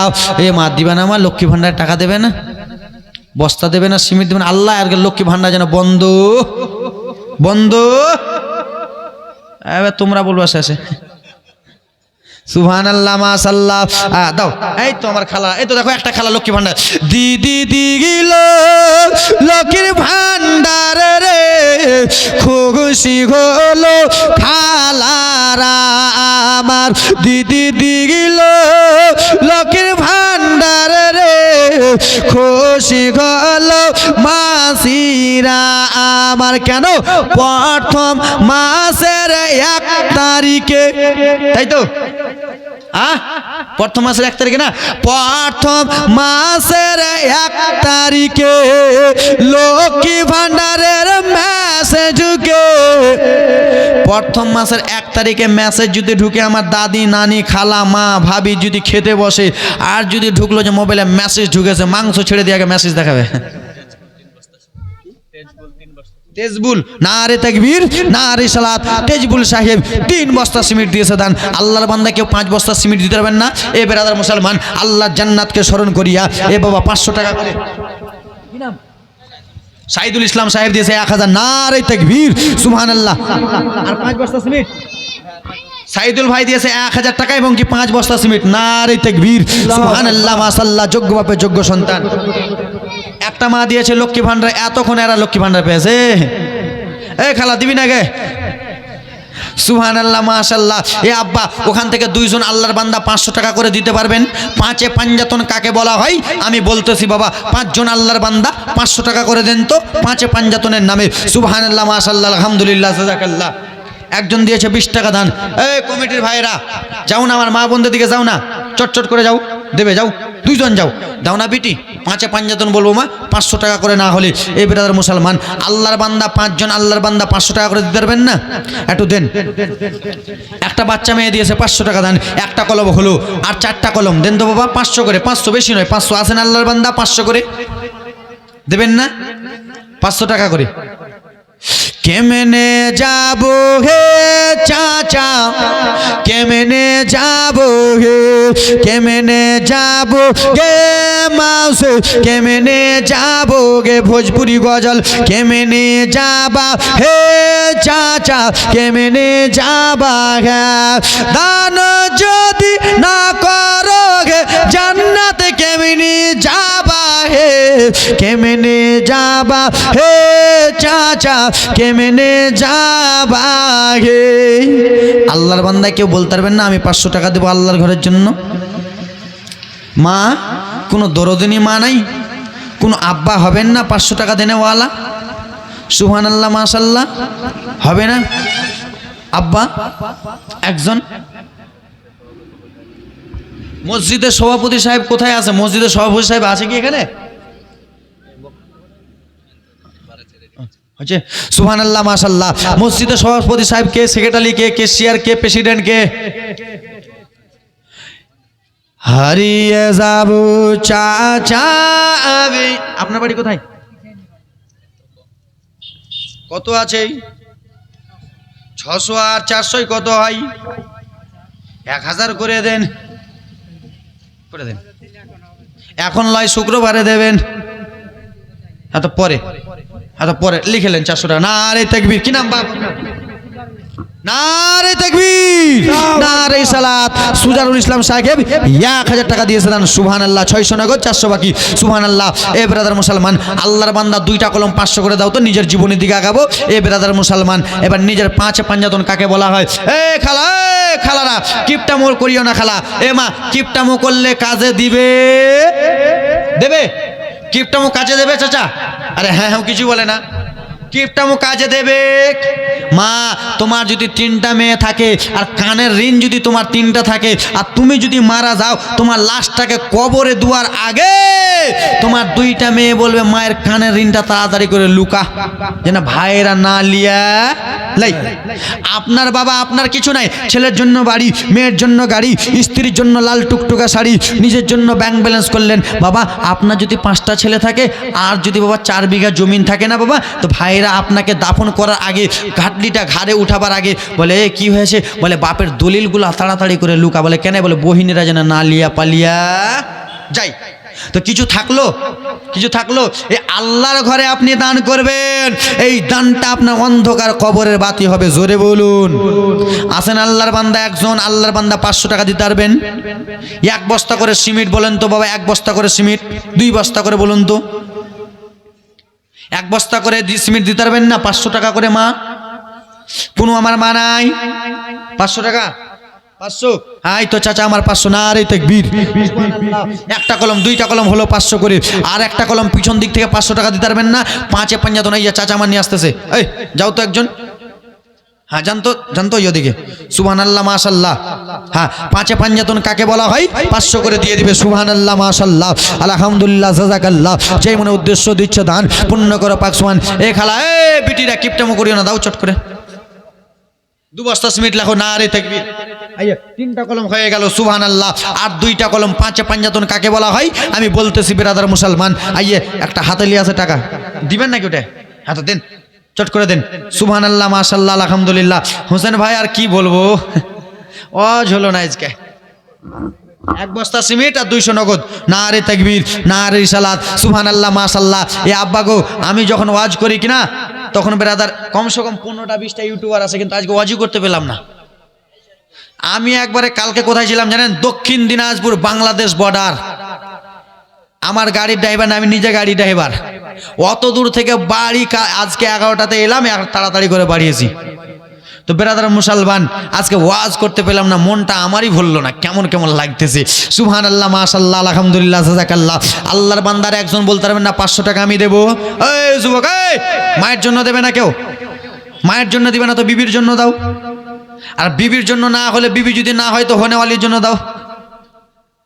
A: এ মা দিবে না? মা লক্ষ্মী ভান্ডার টাকা দেবে না, বস্তা দেবে না, সিমেন্ট দেবে না? আল্লাহ আর লক্ষ্মী ভান্ডার যেন বন্ধ বন্ধ। এবার তোমরা বলবো শেষে। সুবহানাল্লাহ, মাশাআল্লাহ। দাও, এই তো আমার খালা, এই তো দেখো একটা খালা লক্ষ্মী ভান্ডার। দিদি দিল লক্ষ্মীর ভান্ডার রে, খুশি হলো খালারা আমার। দিদি দিল লক্ষ্মীর ভান্ডার রে, খুশি হলো মাসিরা আমার। কেন? প্রথম মাসের 1 তারিখে, তাই তো? প্রথম মাসের 1 তারিখে না? প্রথম মাসের 1 তারিখে লক্ষ্মী ভান্ডারের মেসেজ প্রথম মাসের 1 তারিখে মেসেজ যদি ঢুকে আমার দাদি নানি খালা মা ভাবি যদি খেতে বসে, আর যদি ঢুকলো যে মোবাইলে মেসেজ ঢুকেছে মাংস ছেড়ে দিয়ে আগে মেসেজ দেখাবে। তেজবুল নারে তাকবীর নারে সালাত, তেজবুল সাহেব 3 বস্তা সিমেন্ট দিয়েছে দান। আল্লাহর বান্দা কেউ 5 বস্তা সিমেন্ট দিতে পারবেন না? এ বেরাদার মুসলমান, আল্লাহর জান্নাতকে স্মরণ করিয়া এ বাবা 500 টাকা করে কি নাম সাইদুল ইসলাম সাহেব দিয়েছে 1000। নারে তাকবীর সুবহানাল্লাহ। আর 5 বস্তা সিমেন্ট সাইদুল ভাই দিয়েছে 1000 টাকা এবং কি 5 বস্তা সিমেন্ট। নারে তাকবীর সুবহানাল্লাহ মাশাআল্লাহ। যোগ্য বাপে যোগ্য সন্তান। একটা মা দিয়েছে লক্ষ্মী ভান্ডার, এতক্ষণ এরা লক্ষ্মী ভান্ডার পেয়েছে। এ খালা দিবি না গে? সুবহানাল্লাহ মাশাআল্লাহ। এ আব্বা ওখান থেকে 2 জন আল্লাহর বান্দা 500 টাকা করে দিতে পারবেন? 5-এ পাঞ্জাতন কাকে বলা হয় আমি বলতেছি বাবা। 5 জন আল্লাহর বান্দা 500 টাকা করে দেন তো 5-এ পাঞ্জাতনের নামে। সুবহানাল্লাহ মাশাআল্লাহ আলহামদুলিল্লাহ জাযাকাল্লাহ। একজন দিয়েছে 20 টাকা দান। এই কমিটির ভাইরা যাও না, আমার মা বোনদের দিকে যাও না, চটচট করে যাও, দেবে যাও। 2 জন যাও, দাও না বিটি। 5-এ পাঞ্জাতন বলবো মা, 500 টাকা করে না হলে। এই বেরাদার মুসলমান, আল্লাহর বান্দা 5 জন আল্লাহর বান্দা 500 টাকা করে দিতে পারবেন না? একটু দেন। একটা বাচ্চা মেয়ে দিয়েছে 500 টাকা দান। একটা কলম হলো, আর 4টা কলম দেন তো বাবা। 500 করে, 500 বেশি নয়, 500 আছেন আল্লাহর বান্দা 500 করে দেবেন না? 500 টাকা করে। কেমনে যাব হে চাচা, কেমনে যাব হে, কেমনে যাব গে মাউসে, কেমনে যাব গে ভোজপুরি গজল। কেমনে যাবা হে চাচা, কেমনে যাবা হে, দান যদি না করো গে জান্নাত কেমনে যাবা হে, কেমনে যাবা হে চাচা, কেমনে যাবা হে। আল্লাহর বান্দা কেউ বলতে পারবেন না আমি 500 টাকা দেবো আল্লাহর ঘরের জন্য? মা কোনো দরদিনী মা নাই? কোনো আব্বা হবেন না 500 টাকা দেনেওয়ালা? সুবহানাল্লাহ মাশাআল্লাহ। হবে না আব্বা? একজন মসজিদের সভাপতি সাহেব কোথায় আছে? মসজিদের সভাপতি সাহেব আছে কি এখানে? হচ্ছে সুবহানাল্লাহ মাশাআল্লাহ। মসজিদের সভাপতি সাহেব কে, সেক্রেটারি কে, কেশিয়ার কে, প্রেসিডেন্ট কে? হারিয়ে যাব চাচা আমি। আপনার বাড়ি কোথায়? কত আছে? 600 আর 400 কত হয়? 1000 করে দেন, করে দেন। এখন লয়, শুক্রবারে দেবেন। এত পরে, এত পরে লিখেলেন 400 টাকা। নারে তাকবীর। কি নাম বাপ? নারে তাকবীর নারে সালাত। সুজারুল ইসলাম সাহেব 1000 টাকা দিয়েছে দান। সুবহানাল্লাহ। 600 নগদ, 400 বাকি। সুবহানাল্লাহ। এ ব্রাদার মুসলমান, আল্লাহর বান্দা 2টা কলম 500 করে দাও তো, নিজের জীবনের দিকে আগাবো। এ ব্রাদার মুসলমান, এবার নিজের 5-এ পাঞ্জাতন কাকে বলা হয়? এ খালা, এ খালারা কিপটামো করিও না খালা। এ মা কিপটামো করলে কাজে দিবে? দেবে? কিপটামো কাজে দেবে চাচা? আরে হ্যাঁ হ্যাঁ কিছু বলে না। কিপটামো কাজে দেবে? মা তোমার যদি 3টা মেয়ে থাকে আর কানের ঋণ যদি তোমার 3টা থাকে, আর তুমি যদি মারা যাও, তোমার লাশটাকে কবরে দুয়ার আগে তোমার 2টা মেয়ে বলবে মায়ের কানের ঋণটা তাড়াতাড়ি করে লুকা, যেন ভাইয়েরা না লিয়া লাই। আপনার বাবা আপনার কিছু নাই, ছেলের জন্য বাড়ি, মেয়ের জন্য গাড়ি, স্ত্রীর জন্য লাল টুকটুকা শাড়ি, নিজের জন্য ব্যাংক ব্যালেন্স করলেন। বাবা আপনার যদি 5টা ছেলে থাকে আর যদি বাবা 4 বিঘা জমিন থাকে না বাবা, তো ভাইরা আপনাকে দাফন করার আগে ঘাটলিটা ঘাড়ে উঠাবার আগে বলে এ কি হয়েছে? বলে বাপের দলিলগুলো তাড়াতাড়ি করে লুকা। বলে কেন? বলে বহিনীরা যেন না লিয়া পালিয়া যাই। তো কিছু থাকলো, কিছু থাকলো এই আল্লাহর ঘরে আপনি দান করবেন, এই দানটা আপনার অন্ধকার কবরের বাতি হবে। জোরে বলুন। আসেন আল্লাহর বান্দা, একজন আল্লাহর বান্দা 500 টাকা দিতে পারবেন? 1 বস্তা করে সিমেন্ট বলেন তো বাবা, 1 বস্তা করে সিমেন্ট, 2 বস্তা করে বলুন তো। 1 বস্তা করে সিমেন্ট দিতে পারবেন না? 500 টাকা করে মা। কোনো আমার মা নাই? 500 টাকা 500। হাই তো চাচা আমার 500। না রে তাকবীর। একটা কলম 2টা কলম হলো 500 করে, আর একটা কলম পিছন দিক থেকে 500 টাকা দিতে পারবেন না? 5-এ পাঞ্জাতন। এই চাচা আমার নিয়ে আসতেছে, এই যাও তো একজন। হ্যাঁ জানতো, জানতো ওদিকে। সুবহানাল্লাহ মাশাআল্লাহ। হ্যাঁ 5-এ পাঞ্জাতন কাকে বলা হয়? 500 করে দিয়ে দিবে। সুবহানাল্লাহ মাশাআল্লাহ আলহামদুলিল্লাহ জাযাকাল্লাহ। যেই মনে উদ্দেশ্য দিচ্ছে দান পূর্ণ করো পাক সুবহান। এ খালা, এ বিটিরা কিপটামো করিও না, দাও চট করে। 2 বস্তা সিমেন্ট লেখো নারে তাকবীর। আইয়া 3টা কলম হয়ে গেল সুবহানাল্লাহ। আর 2টা কলম, 5 পাঞ্জাতন কাকে বলা হয় আমি বলতেছি বিরাদার মুসলমান। আইয়ে একটা হাতেলি আছে টাকা দিবেন নাকি ওটা? হাতে দেন, চট করে দেন। সুবহানাল্লাহ, মাশাআল্লাহ, আলহামদুলিল্লাহ। হোসেন ভাই আর কি বলবো, অজ হলো না আজকে। 1 বস্তা সিমেন্ট আর 200 নগদ। নারে তাকবীর, নারে রিসালাত, সুবহানাল্লাহ, মাশাআল্লাহ। এ আব্বা গো, আমি যখন ওয়াজ করি কিনা তখন ব্রাদার কমসে কম 15টা 20টা ইউটিউবার আছে, কিন্তু আজকে ওয়াজই করতে পেলাম না। আমি একবারে কালকে কোথায় ছিলাম জানেন? দক্ষিণ দিনাজপুর বাংলাদেশ বর্ডার। আমার গাড়ির ড্রাইভার না, আমি নিজে গাড়ি ড্রাইভার। অত দূর থেকে বাড়ি আজকে 11টাতে এলাম, তাড়াতাড়ি করে বাড়িয়েছি। তো বেরাদার মুসলমান, আজকে ওয়াজ করতে পেলাম না, মনটা আমারই ভুললো না, কেমন কেমন লাগতেছে। সুবহানাল্লাহ, মাশাআল্লাহ, আলহামদুলিল্লাহ, জাযাকাল্লাহ। আল্লাহর বান্দার একজন বলতে পারবেন না 500 টাকা আমি দেবো? এই যুবক, এই মায়ের জন্য দেবে না কেউ? মায়ের জন্য দিবে না তো বিবির জন্য দাও। আর বিবির জন্য না হলে, বিবি যদি না হয় তো হনেওয়ালির জন্য দাও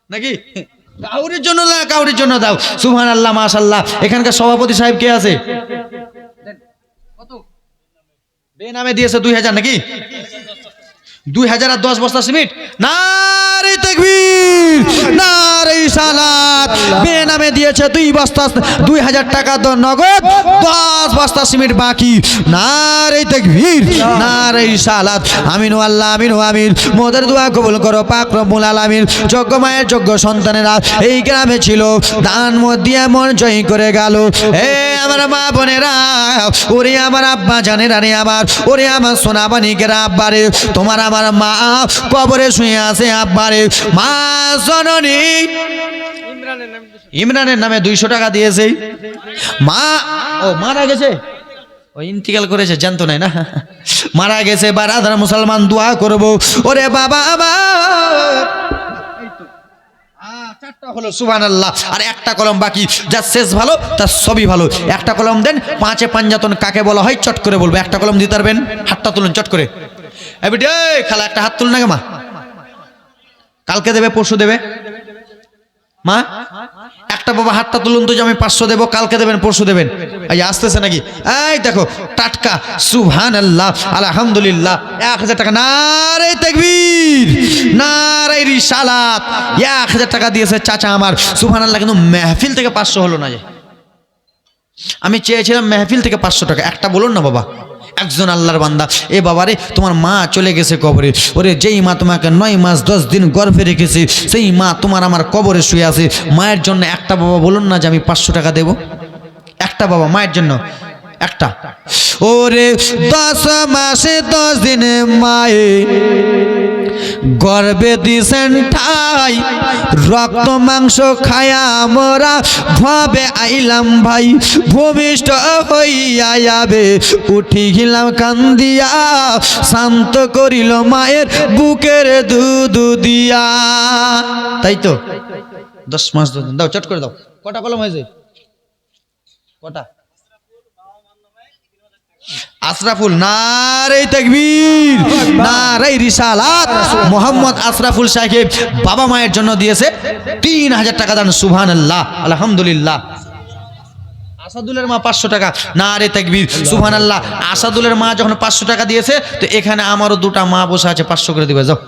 A: নাকি? কাউরির জন্য না, কাউরির জন্য দাও। সুবহানাল্লাহ, মাশাআল্লাহ। এখানকার সভাপতি সাহেব কে আছে? বেনামে দিয়েছে 2000 নাকি? 2000 আর 10 বস্তা সিমেন্ট। নারে তাকবীর, নারে সালাত। বেনামে দিয়েছে 2 বস্তা, 2000 টাকা নগদ, 10 বস্তা সিমেন্ট বাকি। নারে তাকবীর, নারে সালাত। আমিন আল্লাহ, আমিন আমিন। মোদের দোয়া কবুল করো পাক রব্বুল আলামিন। যোগ্য মায়ের যোগ্য সন্তানেরা এই গ্রামে ছিল, দান মত দিয়ে মন জয় করে গেল। এ আমার মা বোনেরা, ওরে আমার আব্বা জানেরা রে আমার, ওরে আমার সোনাবানিকেরা আব্বারে, তোমার আমার মা কবরে শুয়ে আছে আব্বারে। মা জননী ইমরানের নামে 200 টাকা দিয়েছে। মা ও মারা গেছে, ও ইন্তিকাল করেছে, জানতো না, মারা গেছে। বারাদার মুসলমান, দোয়া করবো। ওরে বাবা আমার 4টা হলো, সুবহানাল্লাহ। আর 1টা কলম বাকি, যা শেষ ভালো তার সবই ভালো। 1টা কলম দেন। 5 পাঞ্জাতন কাকে বলা হয় চট করে বলবো। 1টা কলম দিতে পারবেন? হাতটা তুলুন চট করে। খালা একটা হাত তুলুন না মা। কালকে দেবে, পরশু দেবে? মা একটা বাবা হাতটা তুলুন তো, যে আমি 500 দেবো, কালকে দেবেন, পরশু দেবেন। এই আসতেছে নাকি? এই দেখো টাটকা, সুবহানাল্লাহ, আলহামদুলিল্লাহ। 1000 টাকা। নারে তাকবীর, নারে রিসালাত। 1000 টাকা দিয়েছে চাচা আমার, সুবহানাল্লাহ। কিন্তু মেহফিল থেকে 500 হলো না। যে আমি চেয়েছিলাম মেহফিল থেকে 500 টাকা। একটা বলুন না বাবা। একজন আল্লাহর বান্দা, এ বাবারে তোমার মা চলে গেছে কবরে। ওরে যেই মা তোমাকে 9 মাস 10 দিন গর্ভে রেখেছে, সেই মা তোমার আমার কবরে শুয়ে আছে। মায়ের জন্য একটা বাবা বলুন না যে আমি 500 টাকা দেব? একটা বাবা মায়ের জন্য একটা। ওরে 10 মাসে 10 দিনে মায়ে গর্বে দিছেন ঠাই, রক্ত মাংস খায়া মোরা ভাবে আইলাম ভাই, ভূমিষ্ঠ হইয়া যাবে উঠি গেলাম কান্দিয়া, শান্ত করিল মায়ের বুকের দুধ দিয়া। তাই তো 10 মাস 10 দিন। দাও চট করে দাও। কটা কলম হয়েছে? কটা? আশরাফুল, নারে তাকবীর, নারে রিসালাত। মোহাম্মদ আশরাফুল সাহেব বাবা মায়ের জন্য দিয়েছে 3000 টাকা দান। সুবহানাল্লাহ, আলহামদুলিল্লাহ। আসাদুলের মা 500 টাকা। নারে তাকবীর, সুবহানাল্লাহ। আসাদুলের মা যখন 500 টাকা দিয়েছে, তো এখানে আমারও 2টা মা বসে আছে, 500 করে দিবে। যাও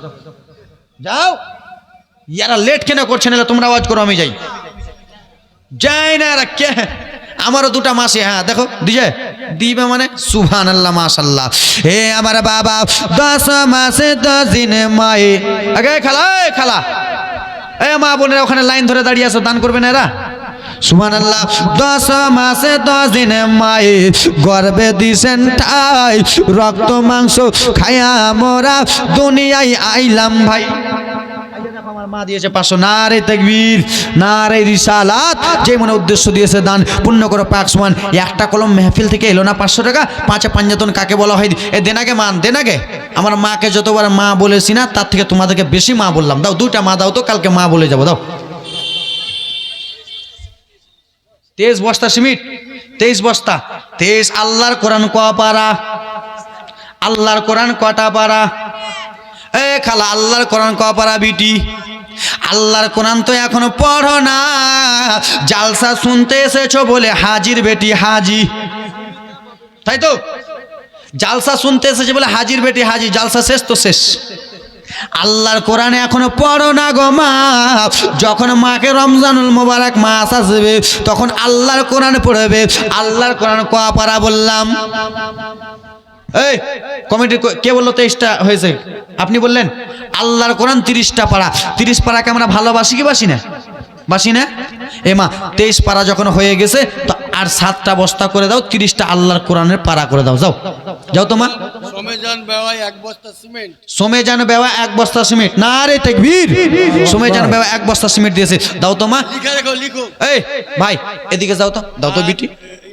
A: যাও, ইয়ারা লেট কেন করছেন? এলে তোমরা আওয়াজ করো, আমি যাই। যাই না এরা কে? আমারও 2টা মাসে, হ্যাঁ দেখো দিছে, দিবে মানে। সুবহানাল্লাহ, মাশাআল্লাহ। হে আমার বাবা 10 মাসে 10 দিনে মায়ে। আগে খালা, খালা, এ মা বোনেরা ওখানে লাইন ধরে দাঁড়িয়ে আছো, দান করবে না এরা? সুবহানাল্লাহ। 10 মাসে 10 দিনে মায়ে গর্বে দিছেন ঠাই, রক্ত মাংস খায়া মোরা দুনিয়ায় আইলাম ভাই। আমার মা দিয়েছে 500। নারে তাকবীর, নারে রিসালাত। যে মনে উদ্দেশ্য দিয়েছে দান পূর্ণ করো পাক সুবহান। 1টা কলম মেহফিল থেকে এলো না 500 টাকা। 5 পাঞ্জাতন কাকে বলা হয়? এ দেন আগে মান, দেন আগে। আমার মাকে যতবার মা বলেছি না, তার থেকে তোমাদেরকে বেশি মা বললাম। দাও 2টা মা দাও তো, কালকে মা বলে যাবো। দাও 23 বস্তা সিমেন্ট, 23 বস্তা। 23 আল্লাহর কোরআন ক পারা? আল্লাহর কোরআন কটা পারা? এ খালা, আল্লাহর কোরআন ক পারা বিটি? আল্লাহর কোরআন তো এখনো পড়ো না, জালসা শুনতে এসেছো বলে হাজির বেটি হাজি, তাই তো? জালসা শুনতে এসেছে বলে হাজির বেটি হাজির, জালসা শেষ তো শেষ। আল্লাহর কোরআনে এখনো পড়ো না গো মা। যখন মাকে রমজানুল মোবারক মাস আসবে তখন আল্লাহর কোরআন পড়বে। আল্লাহর কোরআন কয়া পারা বললাম? এই কমিটি কে বললো 23টা হয়েছে? আপনি বললেন। আল্লাহর কোরআন 30টা পারা। 30 পারাকে আমরা ভালোবাসি কি বাসি না? বাসি না? এ মা 23 পারা যখন হয়ে গেছে তো আর 7টা বস্তা করে দাও, 30টা আল্লাহর কোরআনের পারা করে দাও। যাও যাও তো মা।
C: সমেজান বেওয়ায় 1 বস্তা সিমেন্ট।
A: সোমেজান বেওয়া 1 বস্তা সিমেন্ট। না রে তাকবীর। সোমেজান বেওয়া 1 বস্তা সিমেন্ট দিয়েছে। দাও তো মা।
C: লিখে রেখো, লিখো।
A: এই ভাই এদিকে যাও তো, দাও তো বিটি।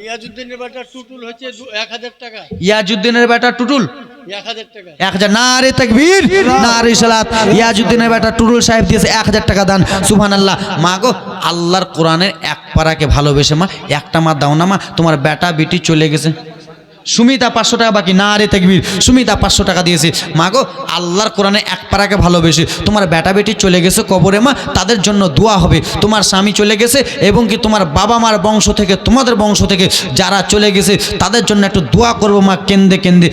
C: ইয়াজউদ্দিনের বেটা টুটুল হচ্ছে 1000 টাকা।
A: ইয়াজউদ্দিনের বেটা টুটুল
C: 1000 টাকা।
A: 1000। না রে তাকবীর, না রে সালাত। ইয়াজউদ্দিনের বেটা টুটুল সাহেব দিয়েছে 1000 টাকা দান। সুবহানাল্লাহ। মা গো আল্লাহর কোরআনের এক পারাকে ভালোবেসে মা একটা মা দাও না মা, তোমার বেটা বিটি চলে গেছে। সুমিতা 500 টাকা বাকি। না রে তাকবীর। সুমিতা 500 টাকা দিয়েছে। মা গো আল্লাহর কোরআনে এক পারাকে ভালোবেসে তোমার বেটা বেটি চলে গেছে কবরে মা, তাদের জন্য দোয়া হবে। তোমার স্বামী চলে গেছে এবং কি তোমার বাবা মার বংশ থেকে, তোমাদের বংশ থেকে যারা চলে গেছে তাদের জন্য একটু দোয়া করবো মা, কেন্দে কেন্দে।